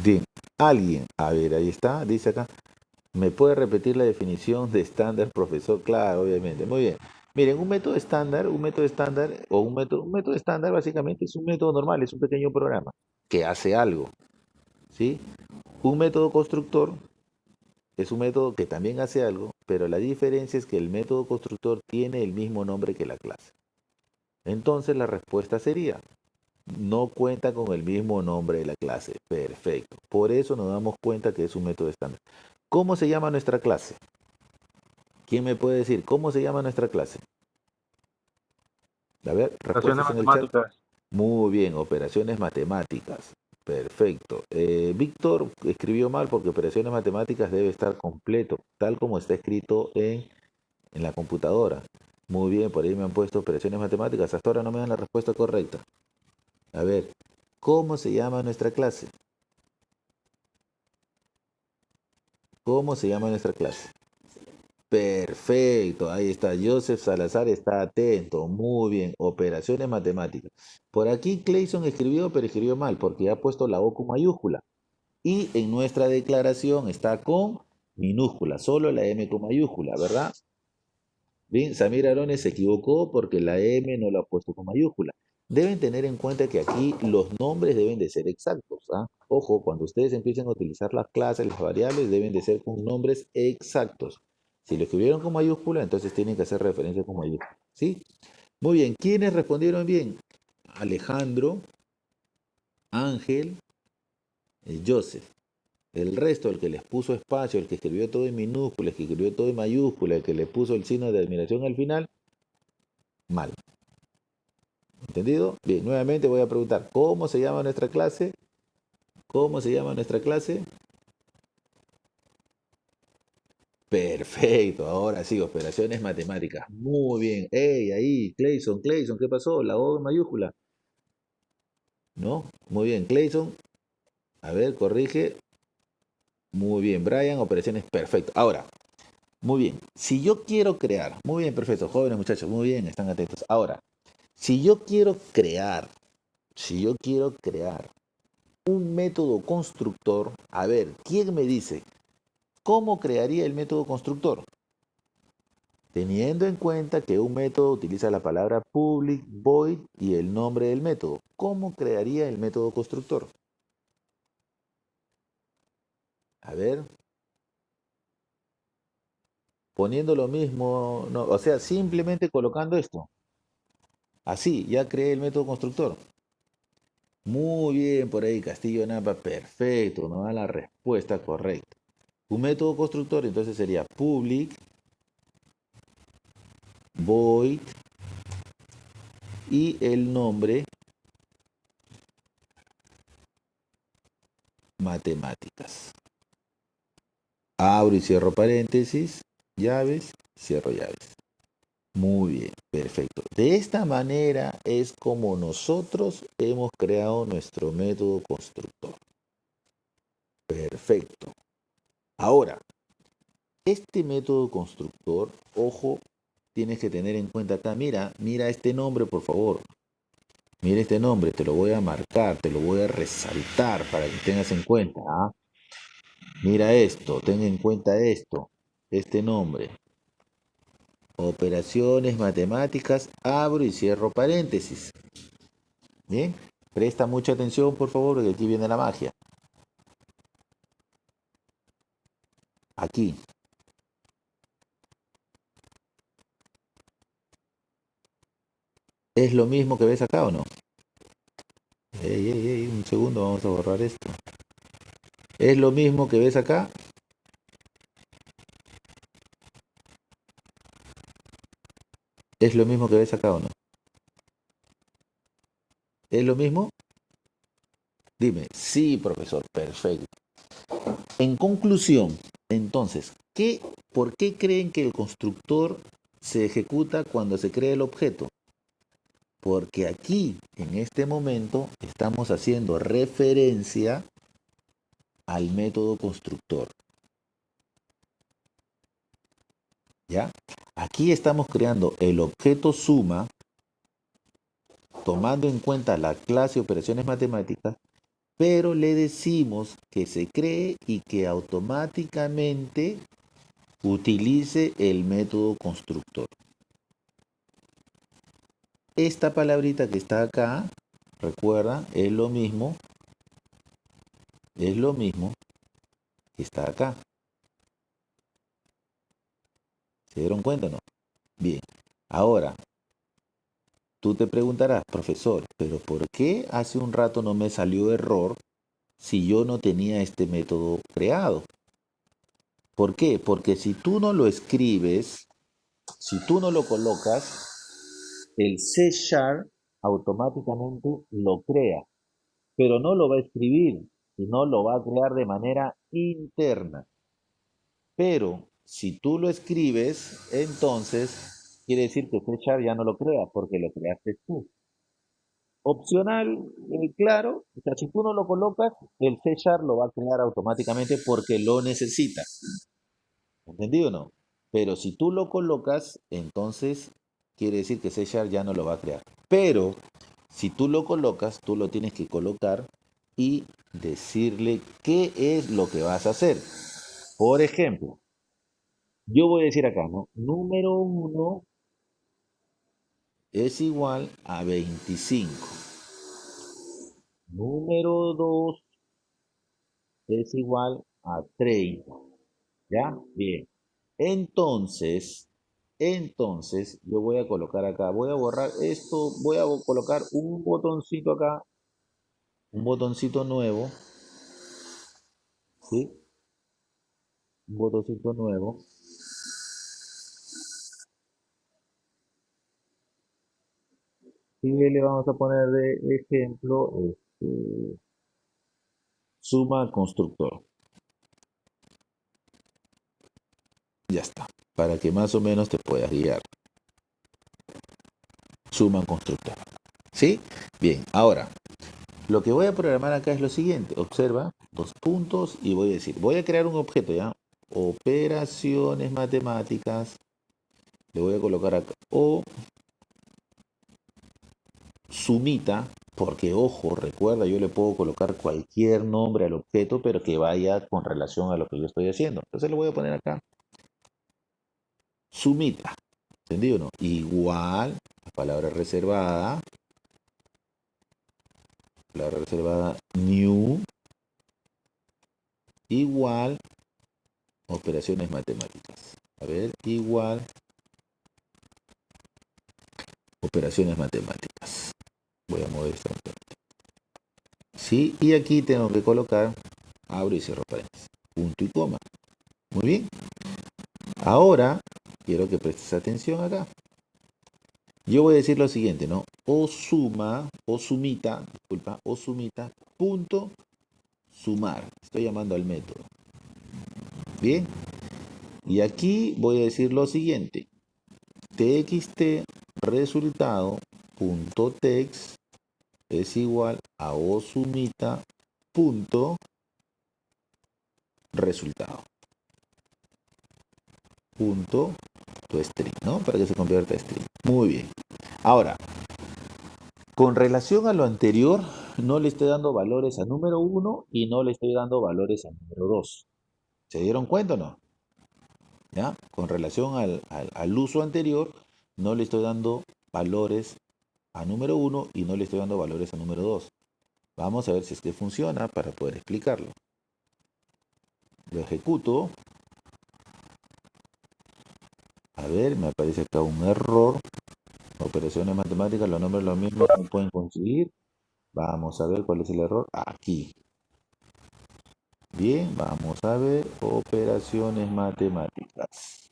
Bien, alguien, a ver, ahí está, dice acá, ¿me puede repetir la definición de estándar, profesor? Claro, obviamente. Muy bien. Miren, un método estándar o un método estándar básicamente es un método normal, es un pequeño programa que hace algo, ¿sí? Un método constructor es un método que también hace algo, pero la diferencia es que el método constructor tiene el mismo nombre que la clase. Entonces la respuesta sería, no cuenta con el mismo nombre de la clase. Perfecto. Por eso nos damos cuenta que es un método estándar. ¿Cómo se llama nuestra clase? ¿Quién me puede decir cómo se llama nuestra clase? A ver, Operaciones respuestas en el chat. matemáticas. Muy bien, operaciones matemáticas. Perfecto. Víctor escribió mal porque operaciones matemáticas debe estar completo, tal como está escrito en la computadora. Muy bien, por ahí me han puesto operaciones matemáticas. Hasta ahora no me dan la respuesta correcta. A ver, ¿cómo se llama nuestra clase? ¿Cómo se llama nuestra clase? Perfecto, ahí está. Joseph Salazar está atento. Muy bien, operaciones matemáticas. Por aquí Clayson escribió, pero escribió mal porque ha puesto la O con mayúscula. Y en nuestra declaración está con minúscula, solo la M con mayúscula, ¿verdad? Bien, Samir Arones se equivocó porque la M no la ha puesto con mayúscula. Deben tener en cuenta que aquí los nombres deben de ser exactos, ¿ah? Ojo, cuando ustedes empiecen a utilizar las clases, las variables deben de ser con nombres exactos. Si lo escribieron con mayúscula, entonces tienen que hacer referencia con mayúscula, ¿sí? Muy bien, ¿quiénes respondieron bien? Alejandro, Ángel, Joseph. El resto, el que les puso espacio, el que escribió todo en minúscula, el que escribió todo en mayúscula, el que le puso el signo de admiración al final, mal. ¿Entendido? Bien, nuevamente voy a preguntar, ¿cómo se llama nuestra clase? ¿Cómo se llama nuestra clase? Perfecto, ahora sí, operaciones matemáticas. Muy bien. ¡Ey, ahí! Clayson, ¿qué pasó? La O en mayúscula. ¿No? Muy bien, Clayson. A ver, corrige. Muy bien, Brian, operaciones, perfecto. Ahora, muy bien, si yo quiero crear, muy bien, perfecto, jóvenes muchachos, muy bien, están atentos. Ahora, si yo quiero crear un método constructor, a ver, ¿quién me dice cómo crearía el método constructor? Teniendo en cuenta que un método utiliza la palabra public, void y el nombre del método, ¿cómo crearía el método constructor? A ver, poniendo lo mismo, no, o sea, simplemente colocando esto. Así, ya creé el método constructor. Muy bien, por ahí, Castillo Napa, perfecto, nos da la respuesta correcta. Un método constructor entonces sería public, void y el nombre matemáticas. Abro y cierro paréntesis, llaves, cierro llaves. Muy bien, perfecto. De esta manera es como nosotros hemos creado nuestro método constructor. Perfecto. Ahora, este método constructor, ojo, tienes que tener en cuenta acá, mira este nombre, por favor. Mira este nombre, te lo voy a marcar, te lo voy a resaltar para que tengas en cuenta. ¿Ah? Mira esto, ten en cuenta esto, este nombre. Operaciones matemáticas, abro y cierro paréntesis. Bien, presta mucha atención, por favor, porque aquí viene la magia. Aquí. ¿Es lo mismo que ves acá o no? Ey, un segundo, vamos a borrar esto. ¿Es lo mismo que ves acá? ¿Es lo mismo que ves acá o no? ¿Es lo mismo? Dime, sí, profesor, perfecto. En conclusión, entonces, ¿por qué creen que el constructor se ejecuta cuando se crea el objeto? Porque aquí, en este momento, estamos haciendo referencia al método constructor. ¿Ya? Aquí estamos creando el objeto suma, tomando en cuenta la clase operaciones matemáticas, pero le decimos que se cree y que automáticamente utilice el método constructor. Esta palabrita que está acá, recuerda, es lo mismo que está acá. ¿Se dieron cuenta o no? Bien, ahora, tú te preguntarás, profesor, pero ¿por qué hace un rato no me salió error si yo no tenía este método creado? ¿Por qué? Porque si tú no lo escribes, si tú no lo colocas, el C# automáticamente lo crea, pero no lo va a escribir, sino lo va a crear de manera interna. Pero si tú lo escribes, entonces quiere decir que C# ya no lo crea, porque lo creaste tú. Opcional, claro, o sea, si tú no lo colocas, el C# lo va a crear automáticamente porque lo necesita. ¿Entendido o no? Pero si tú lo colocas, entonces quiere decir que C# ya no lo va a crear. Pero si tú lo colocas, tú lo tienes que colocar y decirle qué es lo que vas a hacer. Por ejemplo, yo voy a decir acá, ¿no? Número 1 es igual a 25. Número 2 es igual a 30. ¿Ya? Bien. Entonces, yo voy a colocar acá, voy a borrar esto, voy a colocar un botoncito acá, un botoncito nuevo, ¿sí? Un botoncito nuevo. Y le vamos a poner de ejemplo suma al constructor. Ya está. Para que más o menos te puedas guiar. Suma al constructor. ¿Sí? Bien, ahora, lo que voy a programar acá es lo siguiente. Observa, dos puntos y voy a decir, voy a crear un objeto, ¿ya? Operaciones matemáticas. Le voy a colocar acá. O sumita, porque ojo, recuerda, yo le puedo colocar cualquier nombre al objeto, pero que vaya con relación a lo que yo estoy haciendo. Entonces le voy a poner acá sumita. ¿Entendido o no? Igual, la palabra reservada new, igual, operaciones matemáticas. A ver, igual, operaciones matemáticas. Voy a mover esta. Sí, y aquí tengo que colocar, abro y cierro paréntesis, punto y coma. Muy bien. Ahora, quiero que prestes atención acá. Yo voy a decir lo siguiente, ¿no? O sumita, punto, sumar. Estoy llamando al método. Bien. Y aquí voy a decir lo siguiente. txt resultado punto text es igual a osumita punto resultado punto tu string, ¿no? Para que se convierta a string. Muy bien. Ahora, con relación a lo anterior, no le estoy dando valores a número 1 y no le estoy dando valores a número 2. ¿Se dieron cuenta o no? ¿Ya? Con relación al uso anterior, no le estoy dando valores a número 1 y no le estoy dando valores a número 2. Vamos a ver si es que funciona para poder explicarlo. Lo ejecuto. A ver, me aparece acá un error. Operaciones matemáticas, los nombres los mismos no pueden coincidir. Vamos a ver cuál es el error. Aquí. Bien, vamos a ver operaciones matemáticas.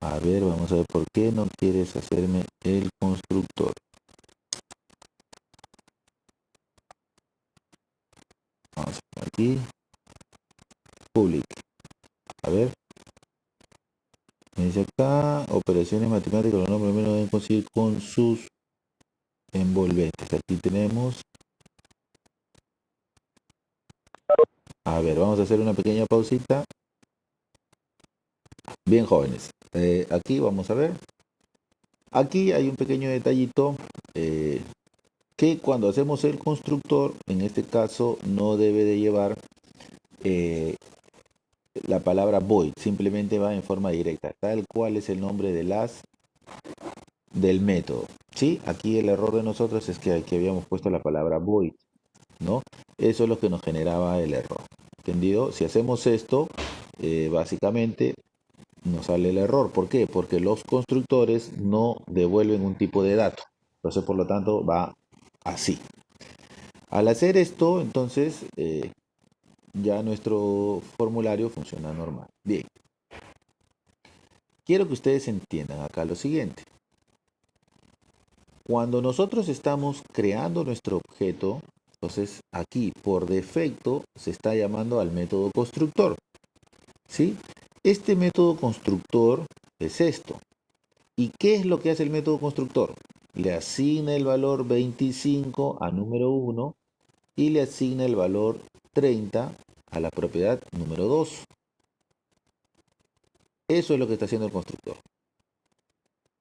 A ver, vamos a ver por qué no quieres hacerme el constructor. Vamos a ver aquí. Public. A ver. Me dice acá, operaciones matemáticas, los nombres menos deben coincidir con sus envolventes. Aquí tenemos. A ver, vamos a hacer una pequeña pausita. Bien, jóvenes. Aquí vamos a ver. Aquí hay un pequeño detallito que cuando hacemos el constructor, en este caso, no debe de llevar la palabra void. Simplemente va en forma directa, tal cual es el nombre del método. ¿Sí? Aquí el error de nosotros es que aquí habíamos puesto la palabra void, ¿no? Eso es lo que nos generaba el error. ¿Entendido? Si hacemos esto, básicamente nos sale el error. ¿Por qué? Porque los constructores no devuelven un tipo de dato. Entonces, por lo tanto, va así. Al hacer esto, entonces, ya nuestro formulario funciona normal. Bien. Quiero que ustedes entiendan acá lo siguiente. Cuando nosotros estamos creando nuestro objeto, entonces aquí por defecto se está llamando al método constructor. ¿Sí? Este método constructor es esto. ¿Y qué es lo que hace el método constructor? Le asigna el valor 25 a número 1 y le asigna el valor 30 a la propiedad número 2. Eso es lo que está haciendo el constructor.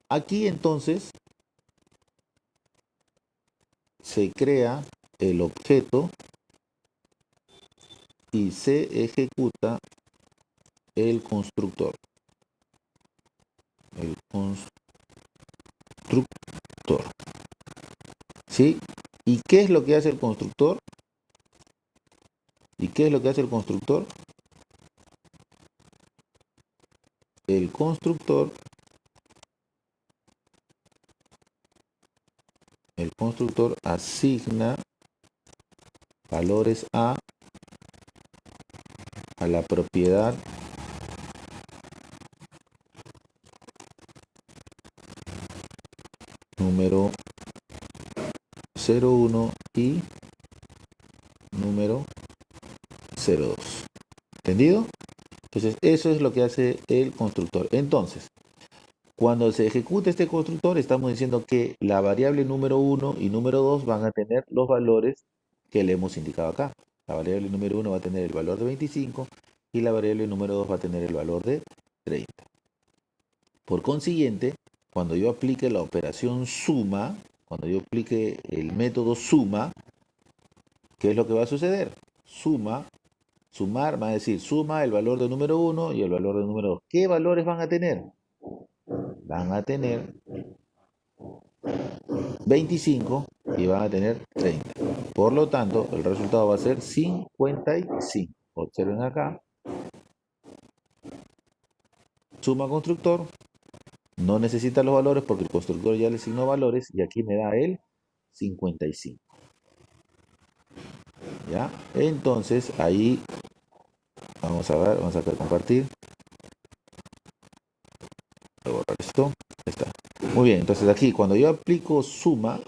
Aquí entonces se crea el objeto y se ejecuta el constructor. El constructor. ¿Sí? ¿Y qué es lo que hace el constructor? ¿Y qué es lo que hace el constructor? El constructor constructor asigna valores a la propiedad número 01 y número 02. ¿Entendido? Entonces, eso es lo que hace el constructor. Entonces, cuando se ejecuta este constructor, estamos diciendo que la variable número 1 y número 2 van a tener los valores que le hemos indicado acá. La variable número 1 va a tener el valor de 25 y la variable número 2 va a tener el valor de 30. Por consiguiente, cuando yo aplique la operación suma, cuando yo aplique el método suma, ¿qué es lo que va a suceder? Sumar va a decir, suma el valor del número 1 y el valor del número 2. ¿Qué valores van a tener? Van a tener 25 y van a tener 30. Por lo tanto, el resultado va a ser 55. Observen acá. Suma constructor. No necesita los valores porque el constructor ya le asignó valores y aquí me da el 55. ¿Ya? Entonces, ahí vamos a ver, vamos a compartir. Voy a borrar esto. Ahí está. Muy bien, entonces aquí cuando yo aplico suma,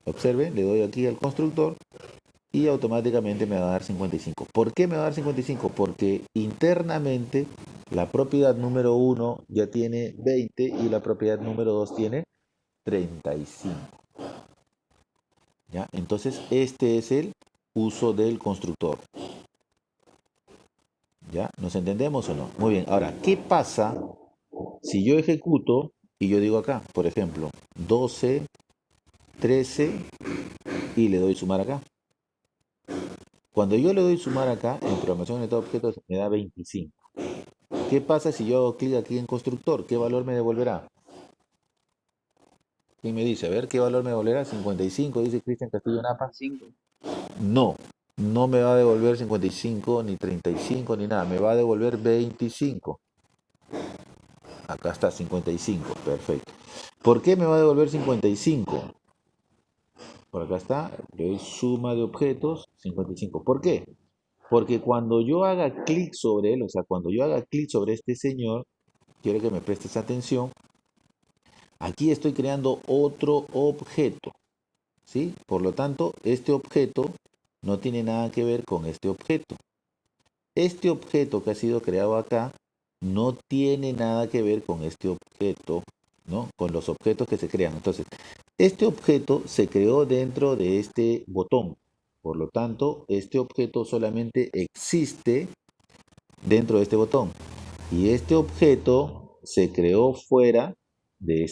observen, le doy aquí al constructor y automáticamente me va a dar 55. ¿Por qué me va a dar 55? Porque internamente la propiedad número 1 ya tiene 20 y la propiedad número 2 tiene 35. ¿Ya? Entonces este es el uso del constructor. ¿Ya? ¿Nos entendemos o no? Muy bien. Ahora, ¿qué pasa si yo ejecuto y yo digo acá, por ejemplo, 12, 13 y le doy sumar acá? Cuando yo le doy sumar acá, en programación orientada a objetos me da 25. ¿Qué pasa si yo hago clic aquí en constructor? ¿Qué valor me devolverá? ¿Quién me dice? A ver, ¿qué valor me devolverá? 55, dice Cristian Castillo Napa. 5. No, no me va a devolver 55, ni 35, ni nada. Me va a devolver 25. Acá está, 55. Perfecto. ¿Por qué me va a devolver 55? Por acá está, le doy suma de objetos, 55. ¿Por qué? Porque cuando yo haga clic sobre él, o sea, cuando yo haga clic sobre este señor, quiero que me prestes atención, aquí estoy creando otro objeto, ¿sí? Por lo tanto, este objeto no tiene nada que ver con este objeto. Este objeto que ha sido creado acá no tiene nada que ver con este objeto, ¿no? Con los objetos que se crean. Entonces, este objeto se creó dentro de este botón. Por lo tanto, este objeto solamente existe dentro de este botón. Y este objeto se creó fuera de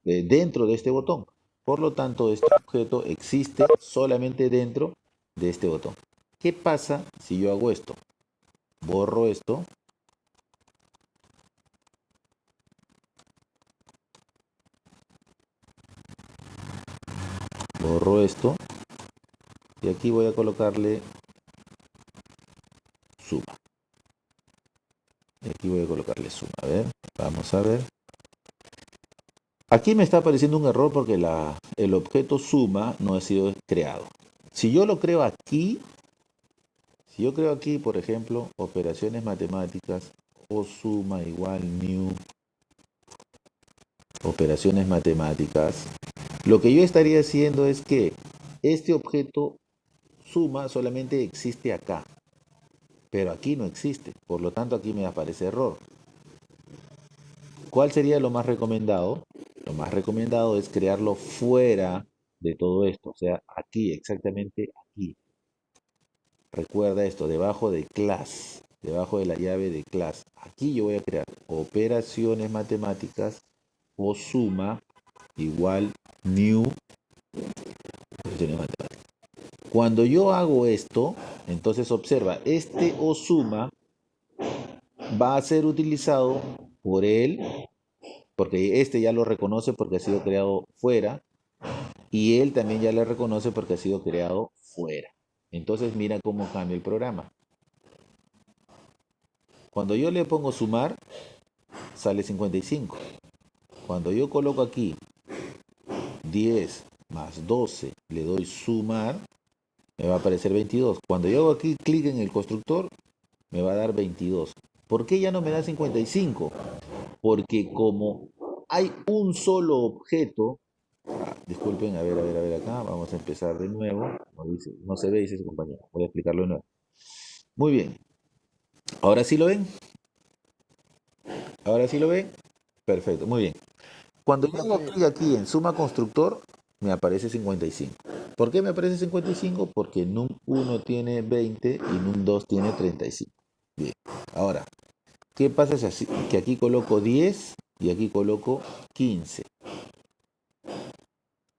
dentro de este botón. Por lo tanto, este objeto existe solamente dentro de este botón. ¿Qué pasa si yo hago esto? Borro esto. Borro esto. Y aquí voy a colocarle suma. Y aquí voy a colocarle suma. A ver, vamos a ver. Aquí me está apareciendo un error porque el objeto suma no ha sido creado. Si yo lo creo aquí, si yo creo aquí, por ejemplo, operaciones matemáticas o suma igual new operaciones matemáticas, lo que yo estaría haciendo es que este objeto suma solamente existe acá, pero aquí no existe, por lo tanto aquí me aparece error. ¿Cuál sería lo más recomendado? Lo más recomendado es crearlo fuera de todo esto, o sea, aquí, exactamente aquí. Recuerda esto, debajo de class, debajo de la llave de class. Aquí yo voy a crear operaciones matemáticas o suma igual new operaciones matemáticas. Cuando yo hago esto, entonces observa, este o suma va a ser utilizado por él, porque este ya lo reconoce porque ha sido creado fuera, y él también ya le reconoce porque ha sido creado fuera. Entonces mira cómo cambia el programa. Cuando yo le pongo sumar, sale 55. Cuando yo coloco aquí 10 más 12, le doy sumar, me va a aparecer 22. Cuando yo hago aquí clic en el constructor, me va a dar 22. ¿Por qué ya no me da 55? Porque como hay un solo objeto, disculpen, a ver acá, vamos a empezar de nuevo. No se ve, dice su compañero. Voy a explicarlo de nuevo. Muy bien. ¿Ahora sí lo ven? ¿Ahora sí lo ven? Perfecto, muy bien. Cuando yo hago clic aquí en suma constructor, me aparece 55. ¿Por qué me aparece 55? Porque num1 tiene 20 y num2 tiene 35. Bien, ahora, ¿qué pasa si que aquí coloco 10 y aquí coloco 15?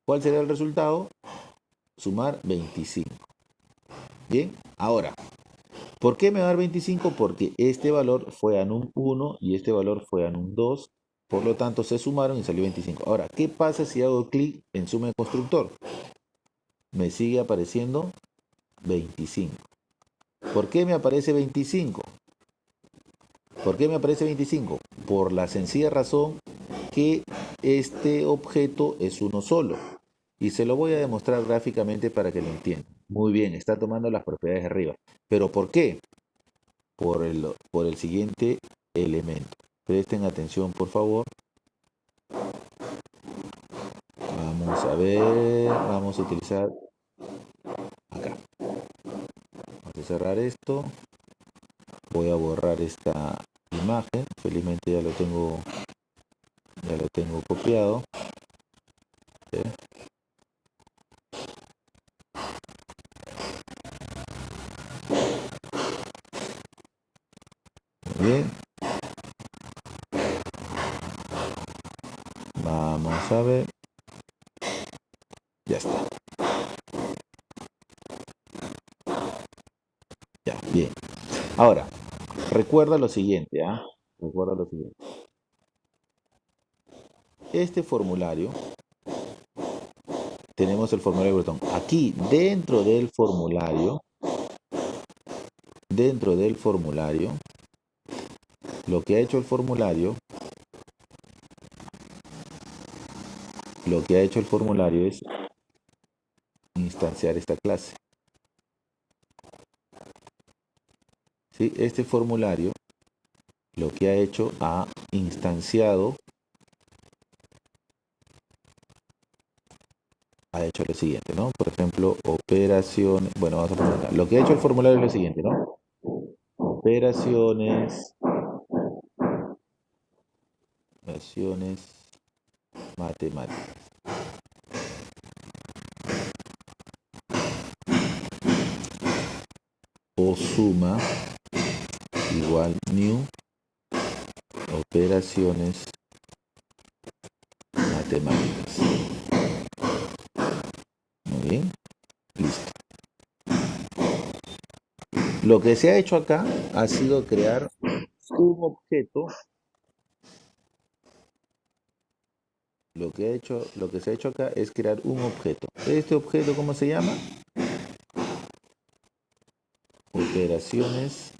¿Cuál sería el resultado? Sumar 25. Bien, ahora, ¿por qué me va a dar 25? Porque este valor fue a num1 y este valor fue a num2. Por lo tanto, se sumaron y salió 25. Ahora, ¿qué pasa si hago clic en suma de constructor? Me sigue apareciendo 25. ¿Por qué me aparece 25? ¿Por qué me aparece 25? Por la sencilla razón que este objeto es uno solo. Y se lo voy a demostrar gráficamente para que lo entiendan. Muy bien, está tomando las propiedades de arriba. ¿Pero por qué? Por el siguiente elemento. Presten atención, por favor. Vamos a ver, vamos a utilizar acá. Vamos a cerrar esto. Voy a borrar esta imagen. Felizmente ya lo tengo copiado. ¿Sí? Muy bien. Vamos a ver. Ya está. Ya, bien. Ahora, recuerda lo siguiente, ¿ah? Recuerda lo siguiente. Este formulario, tenemos el formulario de botón. Aquí, dentro del formulario, lo que ha hecho el formulario es instanciar esta clase. ¿Sí? Este formulario lo que ha hecho, ha instanciado, ha hecho lo siguiente, ¿no? Por ejemplo, operaciones, bueno, vamos a poner acá. Lo que ha hecho el formulario es lo siguiente, ¿no? Operaciones matemáticas. O suma igual new operaciones matemáticas. Muy bien, listo. Lo que se ha hecho acá ha sido crear un objeto. Lo que se ha hecho acá es crear un objeto. Este objeto, ¿cómo se llama? Operaciones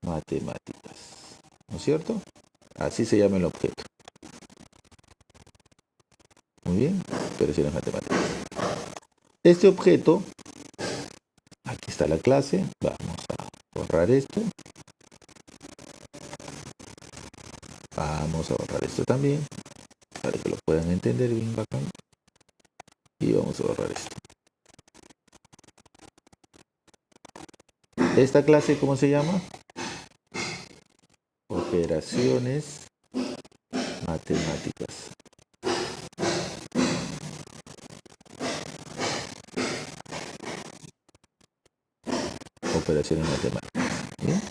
matemáticas. ¿No es cierto? Así se llama el objeto. Muy bien, operaciones matemáticas. Este objeto, aquí está la clase, vamos a borrar esto. Vamos a borrar esto también, para que lo puedan entender bien bacán. Y vamos a borrar esto. Esta clase, ¿cómo se llama? Operaciones matemáticas. Operaciones matemáticas. ¿Bien?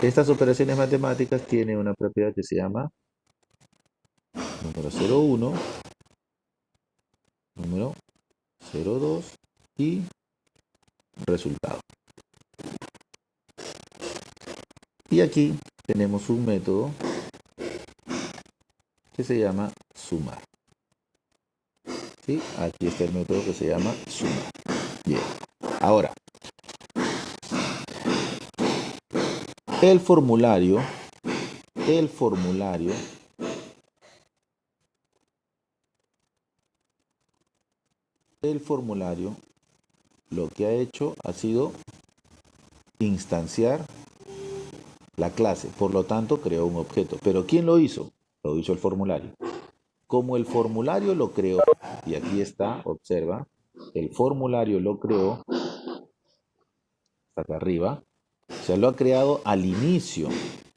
Estas operaciones matemáticas tienen una propiedad que se llama número 01, número 02 y resultado. Y aquí tenemos un método que se llama sumar. ¿Sí? Aquí está el método que se llama sumar. Bien. Ahora, el formulario el formulario lo que ha hecho ha sido instanciar la clase, por lo tanto creó un objeto. ¿Pero quién lo hizo? Lo hizo el formulario. Como el formulario lo creó, y aquí está, observa, el formulario lo creó, está acá arriba, o sea, lo ha creado al inicio,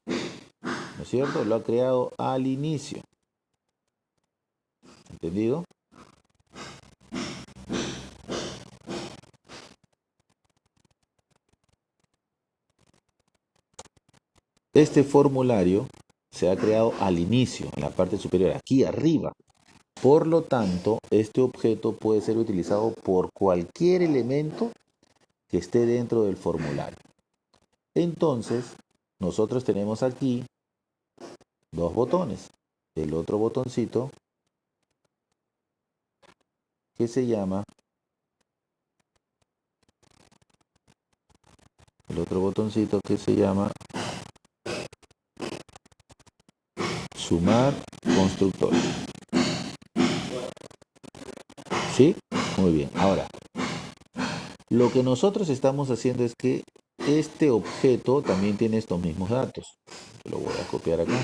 ¿no es cierto? Lo ha creado al inicio. ¿Entendido? Este formulario se ha creado al inicio, en la parte superior, aquí arriba. Por lo tanto, este objeto puede ser utilizado por cualquier elemento que esté dentro del formulario. Entonces, nosotros tenemos aquí dos botones. El otro botoncito que se llama, sumar constructor. ¿Sí? Muy bien. Ahora, lo que nosotros estamos haciendo es que este objeto también tiene estos mismos datos. Lo voy a copiar acá.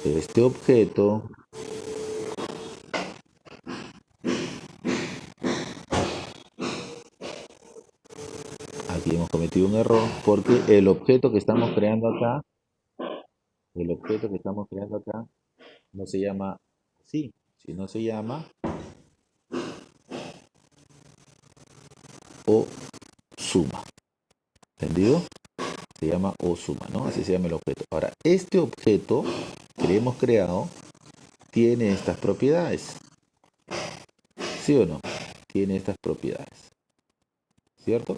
Este objeto aquí hemos cometido un error porque el objeto que estamos creando acá no se llama así, sino se llama o suma. ¿Entendido? Se llama o suma, ¿no? Así se llama el objeto. Ahora, este objeto que hemos creado tiene estas propiedades. ¿Sí o no? Tiene estas propiedades. ¿Cierto?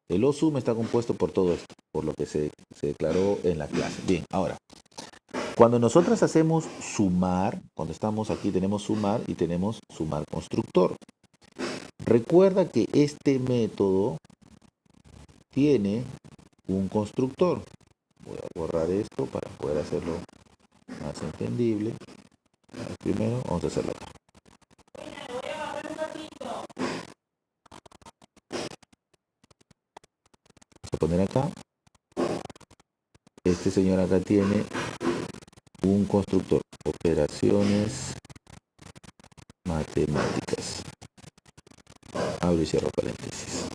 El o suma está compuesto por todo esto, por lo que se declaró en la clase. Bien, ahora, cuando nosotros hacemos sumar, cuando estamos aquí tenemos sumar y tenemos sumar constructor. Recuerda que este método tiene un constructor. Voy a borrar esto para poder hacerlo más entendible. Primero vamos a hacerlo acá. Vamos a poner acá. Este señor acá tiene un constructor. Operaciones matemáticas. Abro y cierro paréntesis.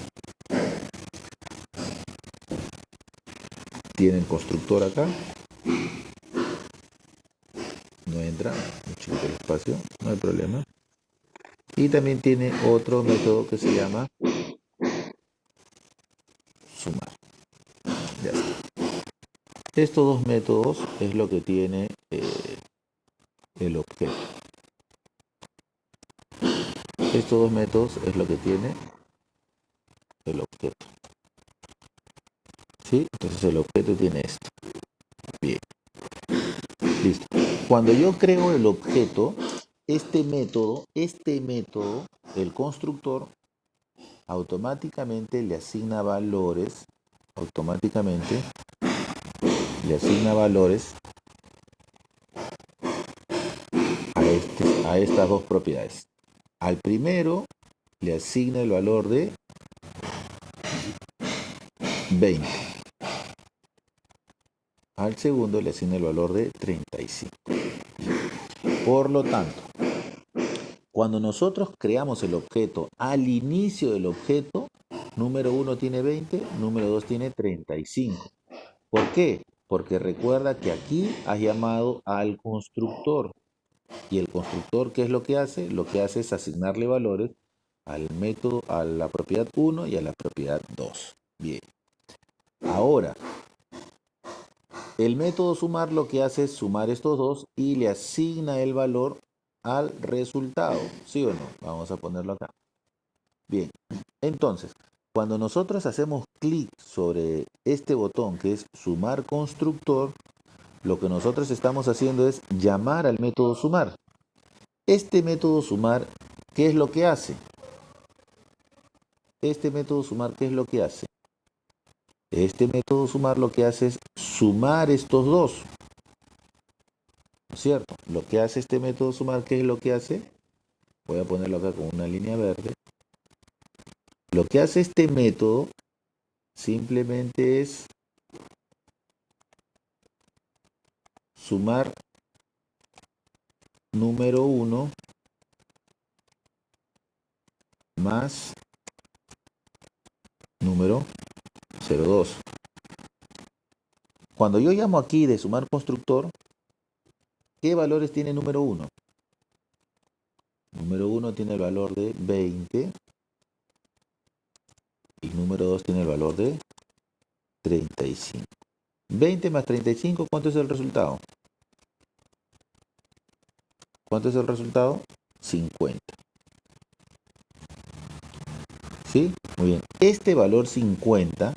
Tiene el constructor acá. No entra, un chiquito el espacio, no hay problema. Y también tiene otro método que se llama sumar. Ya está. Estos dos métodos es lo que tiene el objeto. Estos dos métodos es lo que tiene el objeto. ¿Sí? Entonces el objeto tiene esto. Bien. Listo. Cuando yo creo el objeto, este método, el constructor, automáticamente le asigna valores, a estas dos propiedades. Al primero le asigna el valor de 20. Al segundo le asigna el valor de 35. Por lo tanto, cuando nosotros creamos el objeto, al inicio del objeto, número 1 tiene 20, número 2 tiene 35. ¿Por qué? Porque recuerda que aquí has llamado al constructor. Y el constructor, ¿qué es lo que hace? Lo que hace es asignarle valores al método, a la propiedad 1 y a la propiedad 2. Bien. Ahora, el método sumar lo que hace es sumar estos dos y le asigna el valor al resultado. ¿Sí o no? Vamos a ponerlo acá. Bien. Entonces, cuando nosotros hacemos clic sobre este botón que es sumar constructor, lo que nosotros estamos haciendo es llamar al método sumar. Este método sumar, ¿qué es lo que hace? Este método sumar lo que hace es sumar estos dos. ¿No es cierto? Lo que hace este método sumar, ¿qué es lo que hace? Voy a ponerlo acá con una línea verde. Lo que hace este método simplemente es sumar número 1 más número 0,2. Cuando yo llamo aquí de sumar constructor, ¿qué valores tiene número 1? Número 1 tiene el valor de 20 y número 2 tiene el valor de 35. 20 más 35, ¿cuánto es el resultado? ¿Cuánto es el resultado? 50. ¿Sí? Muy bien. Este valor 50,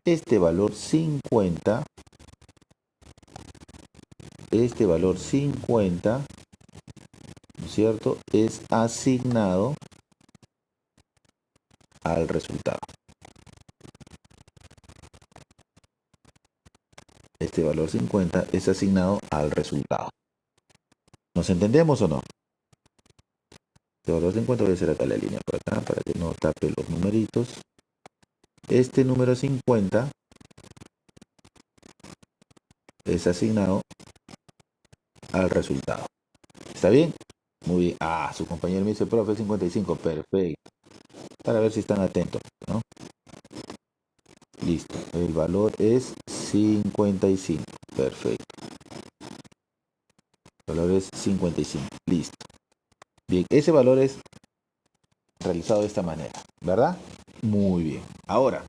este valor 50, ¿no es cierto? Es asignado al resultado. Este valor 50 es asignado al resultado. ¿Nos entendemos o no? Este valor 50 voy a hacer acá la línea por acá para que no tape los numeritos. Este número 50 es asignado al resultado. ¿Está bien? Muy bien. Ah, su compañero me dice, profe, 55. Perfecto. Para ver si están atentos, ¿no? Listo. El valor es 55. Perfecto. El valor es 55. Listo. Bien, ese valor es realizado de esta manera, ¿verdad? Muy bien. Ahora,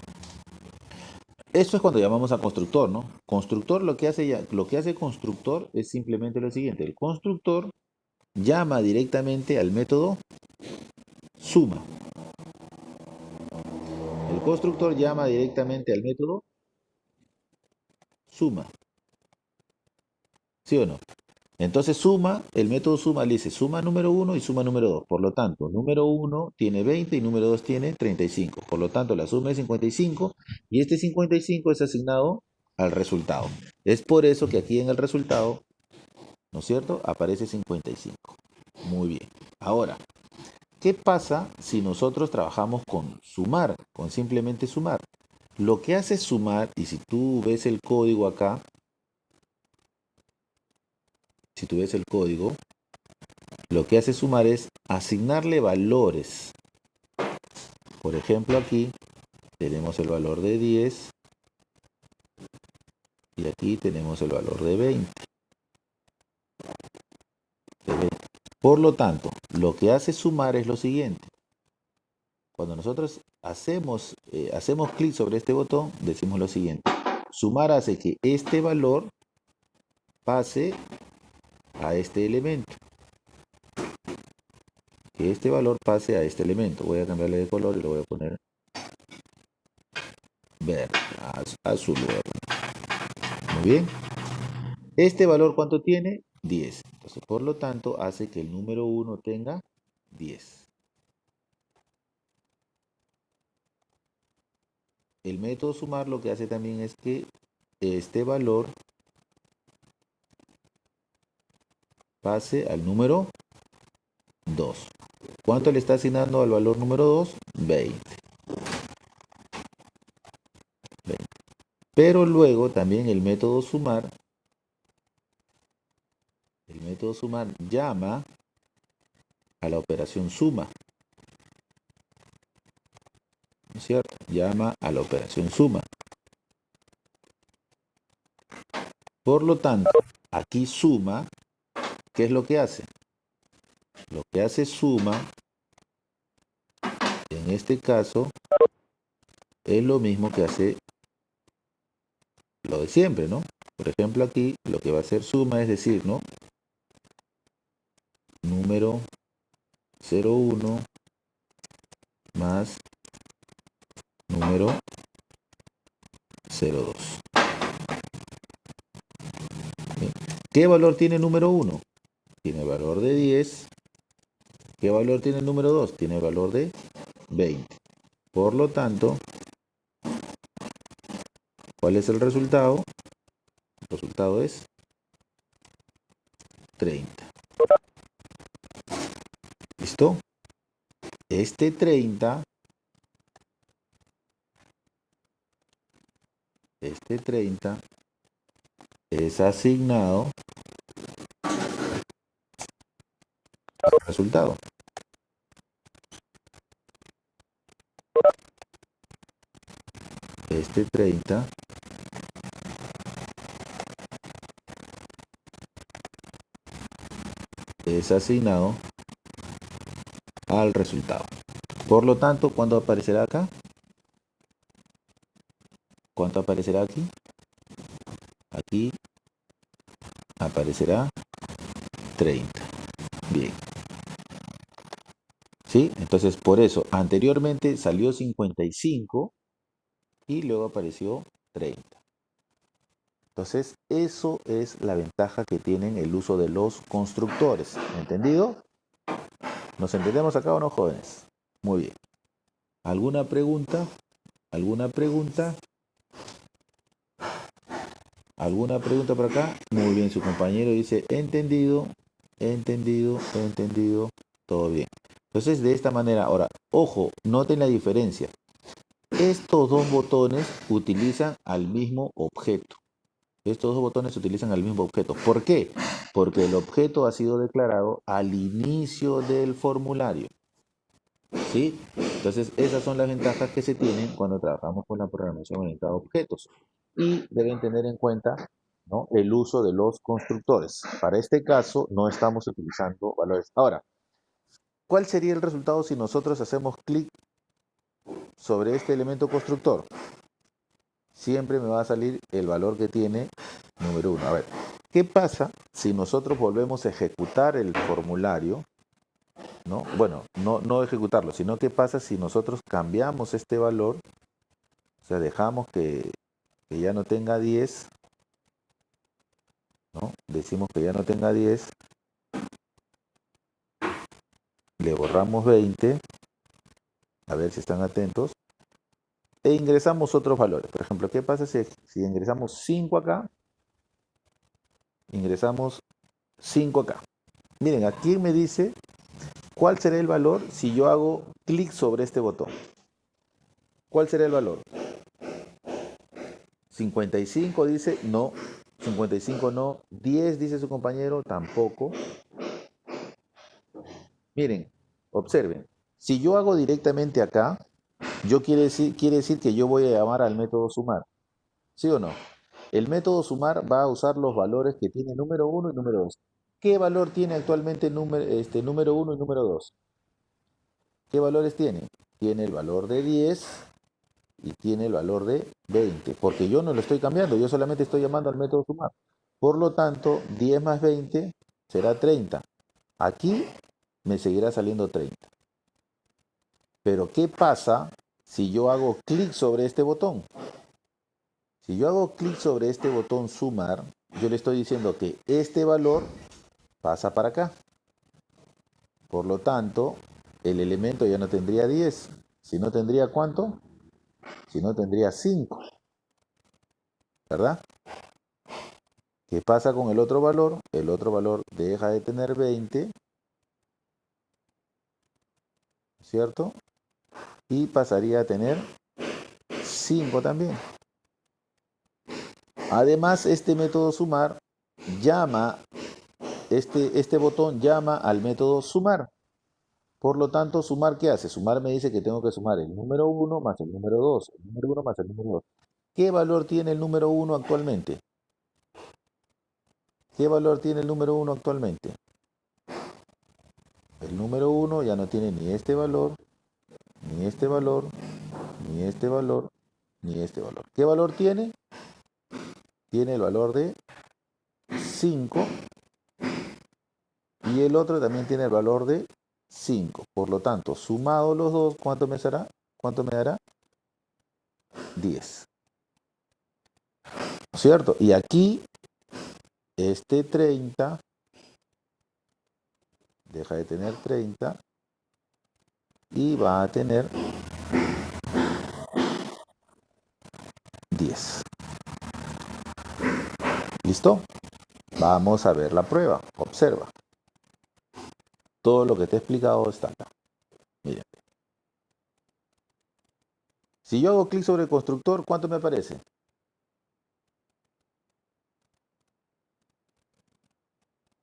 esto es cuando llamamos a constructor, ¿no? Constructor, lo que hace constructor es simplemente lo siguiente. El constructor llama directamente al método suma. El constructor llama directamente al método suma. ¿Sí o no? Entonces suma, el método suma le dice suma número 1 y suma número 2. Por lo tanto, número 1 tiene 20 y número 2 tiene 35. Por lo tanto, la suma es 55 y este 55 es asignado al resultado. Es por eso que aquí en el resultado, ¿no es cierto?, aparece 55. Muy bien. Ahora, ¿qué pasa si nosotros trabajamos con sumar, con simplemente sumar? Lo que hace sumar, y si tú ves el código acá, lo que hace sumar es asignarle valores. Por ejemplo, aquí tenemos el valor de 10 y aquí tenemos el valor de 20. Por lo tanto, lo que hace sumar es lo siguiente. Cuando nosotros hacemos clic sobre este botón, decimos lo siguiente. Sumar hace que este valor pase a este elemento. Que este valor pase a este elemento. Voy a cambiarle de color y lo voy a poner verde, azul. Muy bien. Este valor, ¿cuánto tiene? 10. Entonces, por lo tanto, hace que el número 1 tenga 10. El método sumar lo que hace también es que este valor pase al número 2. ¿Cuánto le está asignando al valor número 2? 20. Pero luego también el método sumar llama a la operación suma. ¿No es cierto? Llama a la operación suma. Por lo tanto, aquí suma, ¿qué es lo que hace? Lo que hace suma, en este caso, es lo mismo que hace lo de siempre, ¿no? Por ejemplo, aquí lo que va a hacer suma es decir, ¿no? Número 0,1 más número 0,2. ¿Qué valor tiene el número 1? Tiene valor de 10. ¿Qué valor tiene el número 2? Tiene valor de 20. Por lo tanto, ¿cuál es el resultado? El resultado es 30. ¿Listo? ¿Listo? Este 30 es asignado al resultado. Este 30 es asignado al resultado. Por lo tanto, ¿cuánto aparecerá acá? ¿Cuánto aparecerá aquí? Aquí aparecerá 30. Bien. ¿Sí? Entonces, por eso, anteriormente salió 55 y luego apareció 30. Entonces, eso es la ventaja que tienen el uso de los constructores. ¿Entendido? ¿Nos entendemos acá o no, jóvenes? Muy bien. ¿Alguna pregunta? ¿Alguna pregunta? ¿Alguna pregunta por acá? Muy bien, su compañero dice, entendido, entendido, entendido, todo bien. Entonces, de esta manera, ahora, ojo, noten la diferencia. Estos dos botones utilizan al mismo objeto. Estos dos botones utilizan al mismo objeto. ¿Por qué? Porque el objeto ha sido declarado al inicio del formulario. ¿Sí? Entonces, esas son las ventajas que se tienen cuando trabajamos con la programación orientada a objetos. Y deben tener en cuenta, ¿no?, el uso de los constructores. Para este caso, no estamos utilizando valores. Ahora, ¿cuál sería el resultado si nosotros hacemos clic sobre este elemento constructor? Siempre me va a salir el valor que tiene número 1. A ver, ¿qué pasa si nosotros volvemos a ejecutar el formulario? ¿No? Bueno, no ejecutarlo, sino qué pasa si nosotros cambiamos este valor, o sea, dejamos que ya no tenga 10, ¿no? Decimos que ya no tenga 10, le borramos 20, a ver si están atentos, e ingresamos otros valores. Por ejemplo, ¿qué pasa si ingresamos 5 acá? Ingresamos 5 acá. Miren, aquí me dice cuál será el valor si yo hago clic sobre este botón. ¿Cuál será el valor? 55 dice no, 55 no, 10 dice su compañero tampoco. Miren, observen, si yo hago directamente acá, quiere decir que yo voy a llamar al método sumar, ¿sí o no? El método sumar va a usar los valores que tiene número 1 y número 2. ¿Qué valor tiene actualmente número 1 y número 2? ¿Qué valores tiene? Tiene el valor de 10 y tiene el valor de 20, porque yo no lo estoy cambiando, yo solamente estoy llamando al método sumar. Por lo tanto, 10 más 20 será 30. Aquí me seguirá saliendo 30. Pero ¿qué pasa si yo hago clic sobre este botón? Si yo hago clic sobre este botón sumar, yo le estoy diciendo que este valor pasa para acá. Por lo tanto, el elemento ya no tendría 10. Si no tendría ¿cuánto? Si no tendría 5. ¿Verdad? ¿Qué pasa con el otro valor? El otro valor deja de tener 20, ¿cierto? Y pasaría a tener 5 también. Además, este método sumar llama, este botón llama al método sumar. Por lo tanto, ¿sumar qué hace? Sumar me dice que tengo que sumar el número 1 más el número 2, el número 1 más el número 2. ¿Qué valor tiene el número 1 actualmente? ¿Qué valor tiene el número 1 actualmente? El número 1 ya no tiene ni este valor, ni este valor, ni este valor, ni este valor. ¿Qué valor tiene? Tiene el valor de 5 y el otro también tiene el valor de 5. Por lo tanto, sumado los dos, ¿cuánto me dará? ¿Cuánto me dará? 10. ¿Cierto? Y aquí, este 30 deja de tener 30 y va a tener 10. ¿Listo? Vamos a ver la prueba. Observa. Todo lo que te he explicado está acá. Miren. Si yo hago clic sobre el constructor, ¿cuánto me aparece?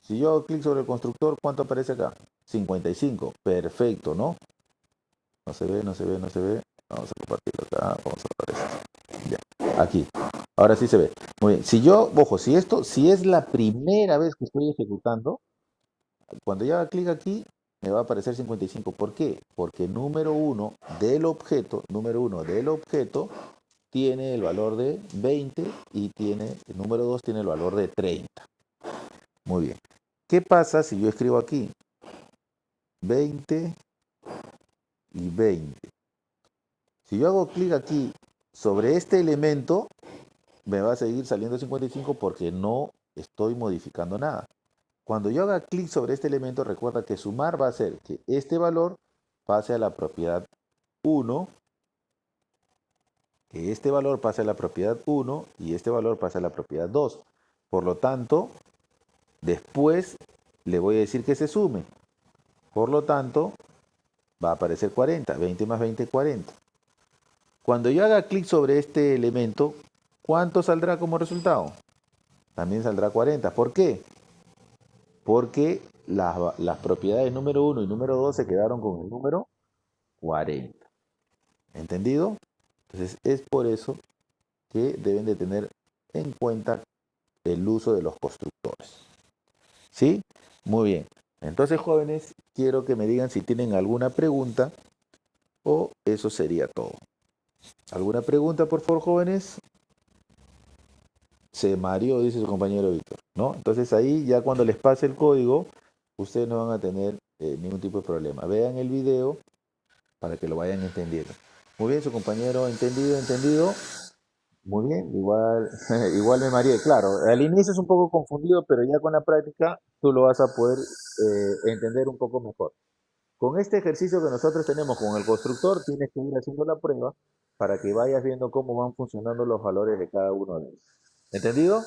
Si yo hago clic sobre el constructor, ¿cuánto aparece acá? 55. Perfecto, ¿no? No se ve, no se ve, no se ve. Vamos a compartirlo acá. Vamos a aparecer. Ya, aquí. Ahora sí se ve. Muy bien. Si yo, ojo, si es la primera vez que estoy ejecutando, cuando yo haga clic aquí, me va a aparecer 55. ¿Por qué? Porque número uno del objeto, tiene el valor de 20 y el número 2 tiene el valor de 30. Muy bien. ¿Qué pasa si yo escribo aquí 20 y 20? Si yo hago clic aquí sobre este elemento, me va a seguir saliendo 55 porque no estoy modificando nada. Cuando yo haga clic sobre este elemento, recuerda que sumar va a hacer que este valor pase a la propiedad 1, que este valor pase a la propiedad 1 y este valor pase a la propiedad 2. Por lo tanto, después le voy a decir que se sume. Por lo tanto, va a aparecer 40. 20 más 20, 40. Cuando yo haga clic sobre este elemento, ¿cuánto saldrá como resultado? También saldrá 40. ¿Por qué? Porque las propiedades número 1 y número 2 se quedaron con el número 40. ¿Entendido? Entonces es por eso que deben de tener en cuenta el uso de los constructores. ¿Sí? Muy bien. Entonces, jóvenes, quiero que me digan si tienen alguna pregunta o eso sería todo. ¿Alguna pregunta, por favor, jóvenes? Se mareó, dice su compañero Víctor, ¿no? Entonces ahí ya cuando les pase el código, ustedes no van a tener ningún tipo de problema. Vean el video para que lo vayan entendiendo. Muy bien, su compañero, entendido. Muy bien, igual, igual me mareé. Claro, al inicio es un poco confundido, pero ya con la práctica tú lo vas a poder entender un poco mejor. Con este ejercicio que nosotros tenemos con el constructor, tienes que ir haciendo la prueba para que vayas viendo cómo van funcionando los valores de cada uno de ellos. ¿Entendido?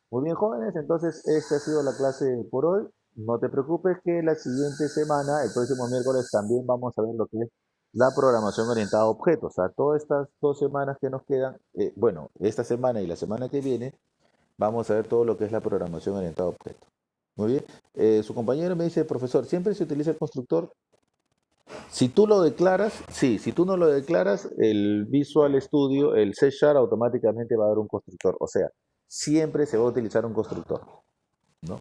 Muy bien, jóvenes, entonces esta ha sido la clase por hoy. No te preocupes que la siguiente semana, el próximo miércoles, también vamos a ver lo que es la programación orientada a objetos. O sea, todas estas 2 semanas que nos quedan, bueno, esta semana y la semana que viene, vamos a ver todo lo que es la programación orientada a objetos. Muy bien. Su compañero me dice, profesor, ¿siempre se utiliza el constructor? Si tú lo declaras, sí. Si tú no lo declaras, el Visual Studio, el C# automáticamente va a dar un constructor. O sea, siempre se va a utilizar un constructor, ¿no?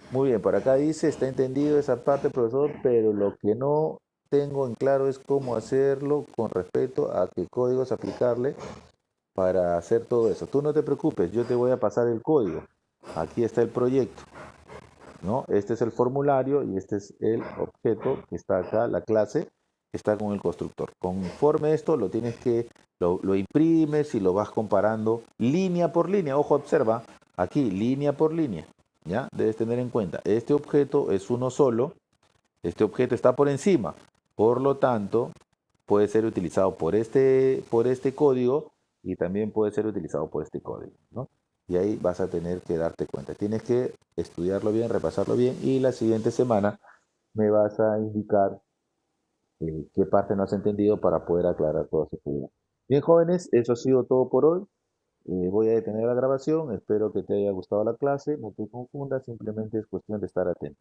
Muy bien, por acá dice, está entendido esa parte, profesor, pero lo que no tengo en claro es cómo hacerlo con respecto a qué códigos aplicarle para hacer todo eso. Tú no te preocupes, yo te voy a pasar el código. Aquí está el proyecto, ¿no? Este es el formulario y este es el objeto que está acá, la clase que está con el constructor. Conforme esto, lo imprimes y lo vas comparando línea por línea. Ojo, observa, aquí línea por línea, ¿ya? Debes tener en cuenta, este objeto es uno solo, este objeto está por encima, por lo tanto, puede ser utilizado por este código y también puede ser utilizado por este código, ¿no? Y ahí vas a tener que darte cuenta. Tienes que estudiarlo bien, repasarlo bien y la siguiente semana me vas a indicar qué parte no has entendido para poder aclarar todo ese problema. Bien, jóvenes, eso ha sido todo por hoy. Voy a detener la grabación. Espero que te haya gustado la clase. No te confundas, simplemente es cuestión de estar atento.